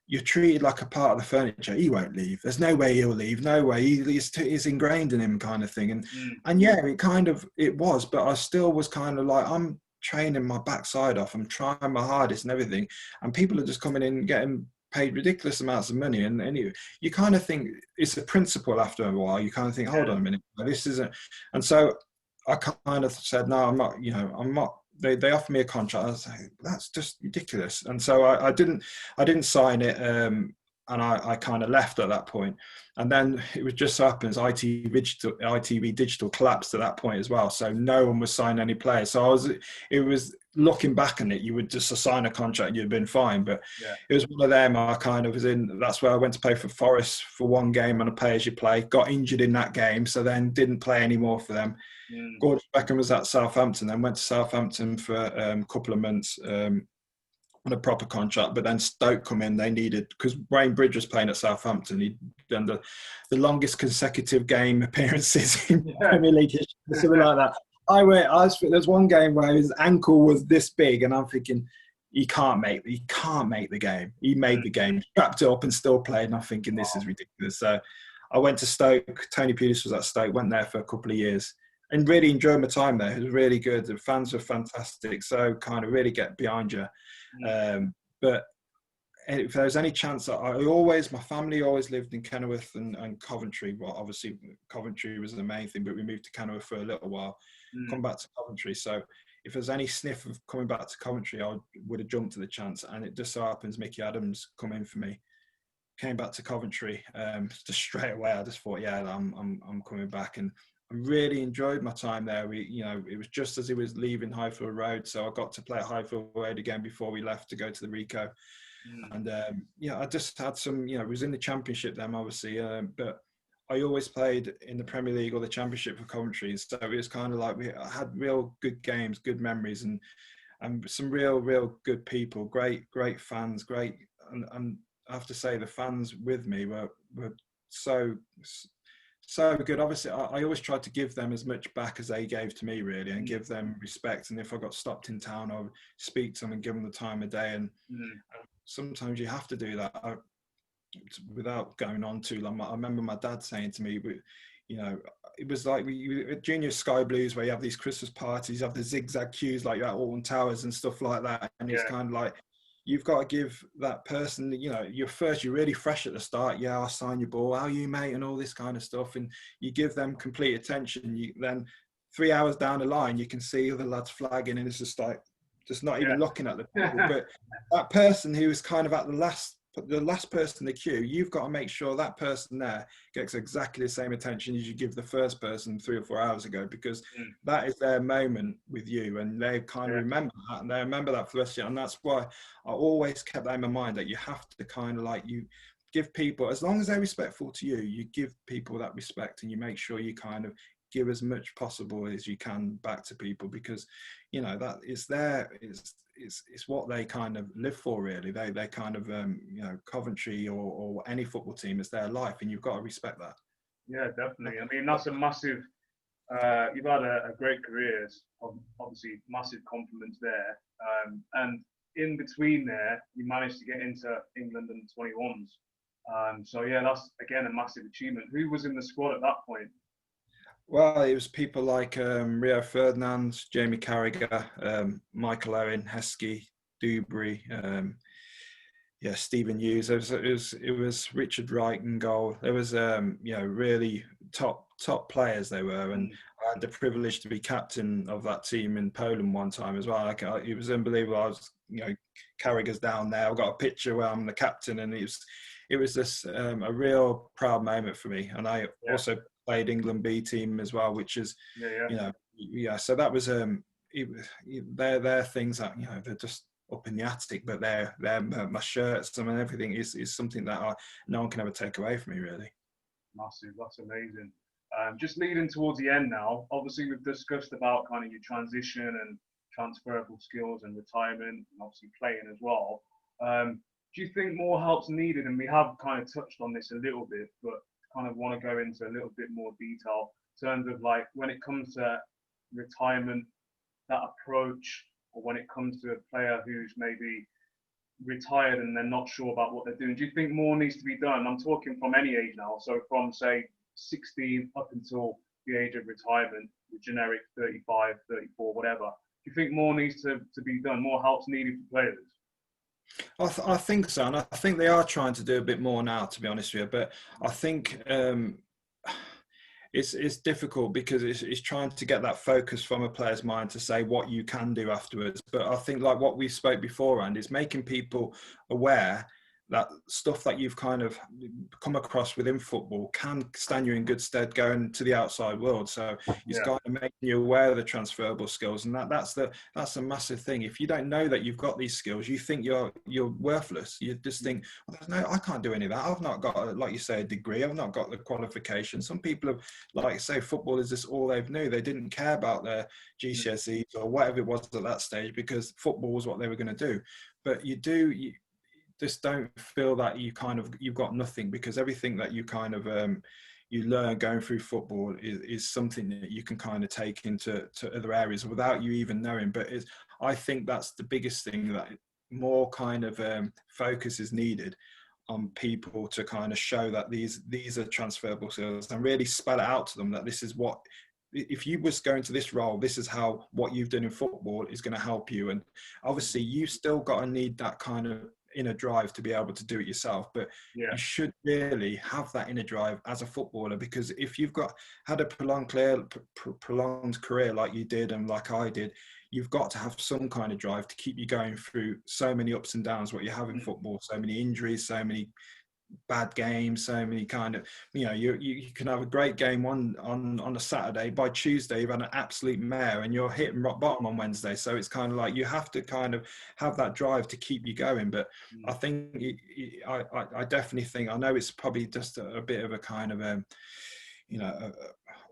you're treated like a part of the furniture. He won't leave. There's no way he'll leave. No way. He's ingrained in him, kind of thing. And yeah, it was. But I still was kind of like, I'm training my backside off. I'm trying my hardest and everything. And people are just coming in and getting paid ridiculous amounts of money. And you kind of think it's a principle after a while. You kind of think, hold on a minute, this isn't. And so I kind of said, no, I'm not. I'm not. They offered me a contract. I was like, that's just ridiculous. And so I didn't sign it. And I kind of left at that point. And then it was just so happens ITV Digital collapsed at that point as well. So no one was signing any players. So it was looking back on it, you would just sign a contract and you'd been fine. But it was one of them. I kind of was in. That's where I went to play for Forest for one game on a pay as you play. Got injured in that game, so then didn't play anymore for them. Gordon Beckham was at Southampton, then went to Southampton for a couple of months on a proper contract, but then Stoke come in, they needed, because Wayne Bridge was playing at Southampton, he'd done the longest consecutive game appearances in Premier League history, something like that. There's one game where his ankle was this big, and I'm thinking, he can't make the game. He made the game, strapped it up and still played, and I'm thinking, this is ridiculous. So I went to Stoke. Tony Pulis was at Stoke, went there for a couple of years, and really enjoyed my time there. It was really good. The fans were fantastic. So kind of really get behind you. But if there's any chance that my family always lived in Kenilworth and Coventry. Well, obviously Coventry was the main thing, but we moved to Kenilworth for a little while, come back to Coventry. So if there's any sniff of coming back to Coventry, I would have jumped to the chance. And it just so happens Mickey Adams come in for me. Came back to Coventry just straight away. I just thought, yeah, I'm coming back, and I really enjoyed my time there. It was just as he was leaving Highfield Road, so I got to play at Highfield Road again before we left to go to the Rico. And I just had some. It was in the Championship then, obviously, but I always played in the Premier League or the Championship for Coventry, so it was kind of like I had real good games, good memories, and some real good people, great fans, great, and I have to say the fans with me were so good. Obviously, I always tried to give them as much back as they gave to me, really, and give them respect. And if I got stopped in town, I would speak to them and give them the time of day. And sometimes you have to do that without going on too long. I remember my dad saying to me, it was like at Junior Sky Blues, where you have these Christmas parties, you have the zigzag queues like you're at Alton Towers and stuff like that. And it's kind of like, you've got to give that person, you're really fresh at the start. Yeah, I'll sign your ball. How are you, mate? And all this kind of stuff. And you give them complete attention. Then 3 hours down the line, you can see other lads flagging, and it's just like, just not even looking at the people. But that person who was kind of at the last person in the queue, you've got to make sure that person there gets exactly the same attention as you give the first person 3 or 4 hours ago, because that is their moment with you, and they kind of remember that, and they remember that for the rest of the year. And that's why I always kept that in my mind, that you have to kind of like, you give people, as long as they're respectful to you, you give people that respect, and you make sure you kind of give as much possible as you can back to people, because that is it's what they kind of live for, really. They kind of Coventry or any football team, is their life, and you've got to respect that. Yeah, definitely. I mean, that's a massive you've had a great career, obviously massive compliments there, and in between there you managed to get into England and 21s, so yeah, that's again a massive achievement. Who was in the squad at that point? Well, it was people like Rio Ferdinand, Jamie Carragher, Michael Owen, Heskey, Dewberry. Stephen Hughes. It was Richard Wright in goal. There was really top players they were, and I had the privilege to be captain of that team in Poland one time as well. It was unbelievable. I was Carragher's down there. I've got a picture where I'm the captain, and it was just a real proud moment for me. And I also played England B team as well, which is So that was they're things that they're just up in the attic, but they're my shirts and everything is something that no one can ever take away from me, really. Massive, that's amazing. Just leading towards the end now, obviously we've discussed about kind of your transition and transferable skills and retirement, and obviously playing as well. Do you think more help's needed? And we have kind of touched on this a little bit, but kind of want to go into a little bit more detail in terms of like when it comes to retirement, that approach, or when it comes to a player who's maybe retired and they're not sure about what they're doing. Do you think more needs to be done? I'm talking from any age now, so from say 16 up until the age of retirement, the generic 35, 34, whatever. Do you think more needs to be done? More help's needed for players? I think so, and I think they are trying to do a bit more now, to be honest with you. But I think it's difficult because it's trying to get that focus from a player's mind to say what you can do afterwards. But I think like what we spoke beforehand is making people aware that stuff that you've kind of come across within football can stand you in good stead going to the outside world. So it's got to make you aware of the transferable skills, and that's a massive thing. If you don't know that you've got these skills, you think you're worthless. You just think, well, no, I can't do any of that. I've not got, like you say, a degree. I've not got the qualification. Some people have, like you say, football is just all they've knew. They didn't care about their GCSEs or whatever it was at that stage because football was what they were going to do. But you just don't feel that you've got nothing, because everything that you kind of you learn going through football is something that you can kind of take into other areas without you even knowing. But I think that's the biggest thing, that more kind of focus is needed on people to kind of show that these are transferable skills and really spell it out to them that this is what, if you was going to this role, this is how what you've done in football is going to help you. And obviously you still got to need that kind of inner drive to be able to do it yourself, but you should really have that inner drive as a footballer, because if you've had a prolonged career like you did and like I did, you've got to have some kind of drive to keep you going through so many ups and downs what you have in football, so many injuries, so many bad games, so many kind of, you can have a great game on a Saturday, by Tuesday you've had an absolute mare and you're hitting rock bottom on Wednesday. So it's kind of like you have to kind of have that drive to keep you going. But I think I definitely think, I know it's probably just a bit of a kind of a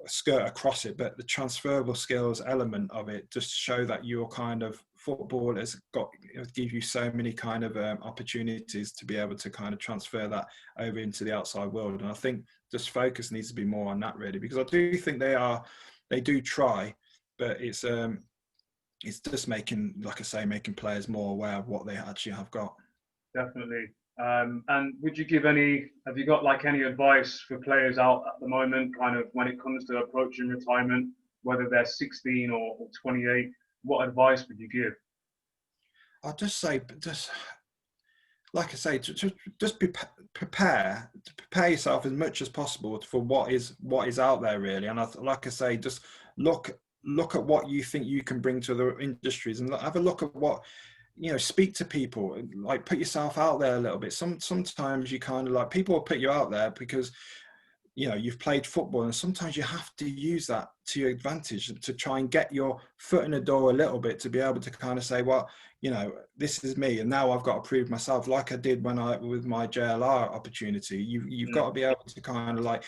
skirt across it, but the transferable skills element of it just show that your kind of football has got, give you so many kind of opportunities to be able to kind of transfer that over into the outside world. And I think just focus needs to be more on that, really, because I do think they do try, but it's just making, like I say, making players more aware of what they actually have got. Definitely. And would you have you got like any advice for players out at the moment, kind of when it comes to approaching retirement, whether they're 16 or 28, what advice would you give? I'd just say, like I say, just prepare yourself as much as possible for what is out there, really. And like I say, just look at what you think you can bring to the industries, and have a look at what, speak to people, like put yourself out there a little bit. Sometimes you kind of like, people will put you out there because you've played football, and sometimes you have to use that to your advantage to try and get your foot in the door a little bit, to be able to kind of say, well, this is me, and now I've got to prove myself, like I did with my JLR opportunity. You've got to be able to kind of like,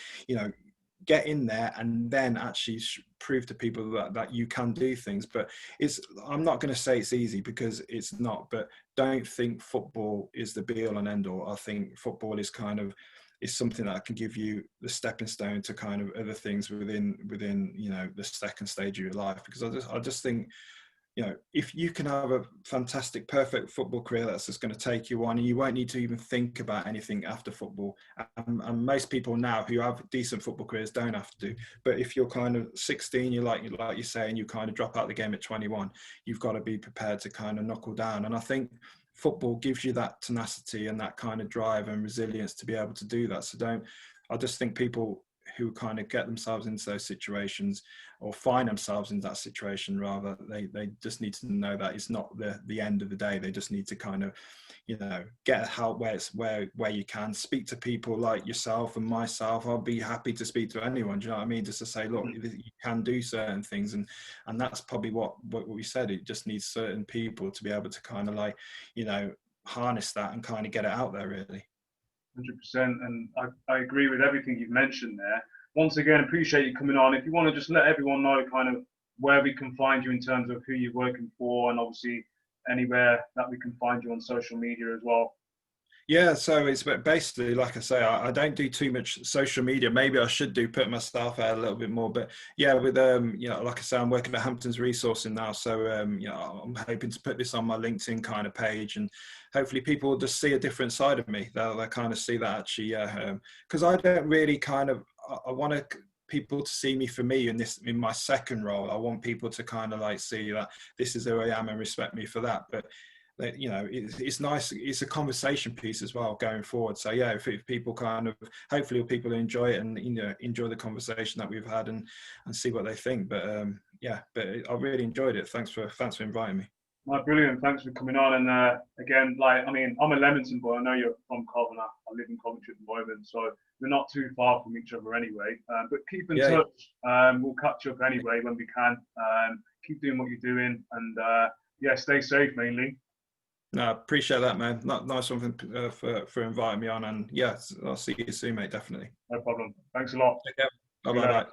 get in there and then actually prove to people that you can do things. But I'm not going to say it's easy, because it's not, but don't think football is the be all and end all. I think football is something that can give you the stepping stone to kind of other things within the second stage of your life. Because I just think, if you can have a fantastic, perfect football career that's just going to take you on, and you won't need to even think about anything after football. And most people now who have decent football careers don't have to. But if you're kind of 16, you're like you say, and you kind of drop out the game at 21, you've got to be prepared to kind of knuckle down. And I think football gives you that tenacity and that kind of drive and resilience to be able to do that. So I just think people who kind of get themselves into those situations, or find themselves in that situation rather, they just need to know that it's not the end of the day. They just need to kind of, you know, get help where you can. Speak to people like yourself and myself. I'll be happy to speak to anyone. Do you know what I mean? Just to say, look, you can do certain things, and that's probably what we said. It just needs certain people to be able to kind of like, you know, harness that and kind of get it out there, really. 100%, and I agree with everything you've mentioned there. Once again, appreciate you coming on. If you want to just let everyone know kind of where we can find you in terms of who you're working for, and obviously anywhere that we can find you on social media as well. Yeah, so it's basically, like I say, I don't do too much social media. Maybe I should put myself out a little bit more. But yeah, with you know, like I say, I'm working at Hampton's resourcing now, so you know, I'm hoping to put this on my LinkedIn kind of page, and hopefully people will just see a different side of me. They'll kind of see that actually, yeah, because I don't really kind of, I want people to see me for me in my second role. I want people to kind of like see that this is who I am and respect me for that. But you know, it's nice. It's a conversation piece as well going forward. So yeah, if people kind of, hopefully people enjoy it and, you know, enjoy the conversation that we've had and see what they think. But yeah, but I really enjoyed it. Thanks for inviting me. No, brilliant. Thanks for coming on. And again, like, I mean, I'm a Leamington boy. I know you're from Coventry. I live in Coventry at the moment, so we're not too far from each other anyway. But keep in touch. We'll catch up anyway when we can. Keep doing what you're doing, and yeah, stay safe mainly. No, appreciate that, man. Nice one for inviting me on, and yeah, I'll see you soon, mate. Definitely. No problem. Thanks a lot. Take care. Bye bye.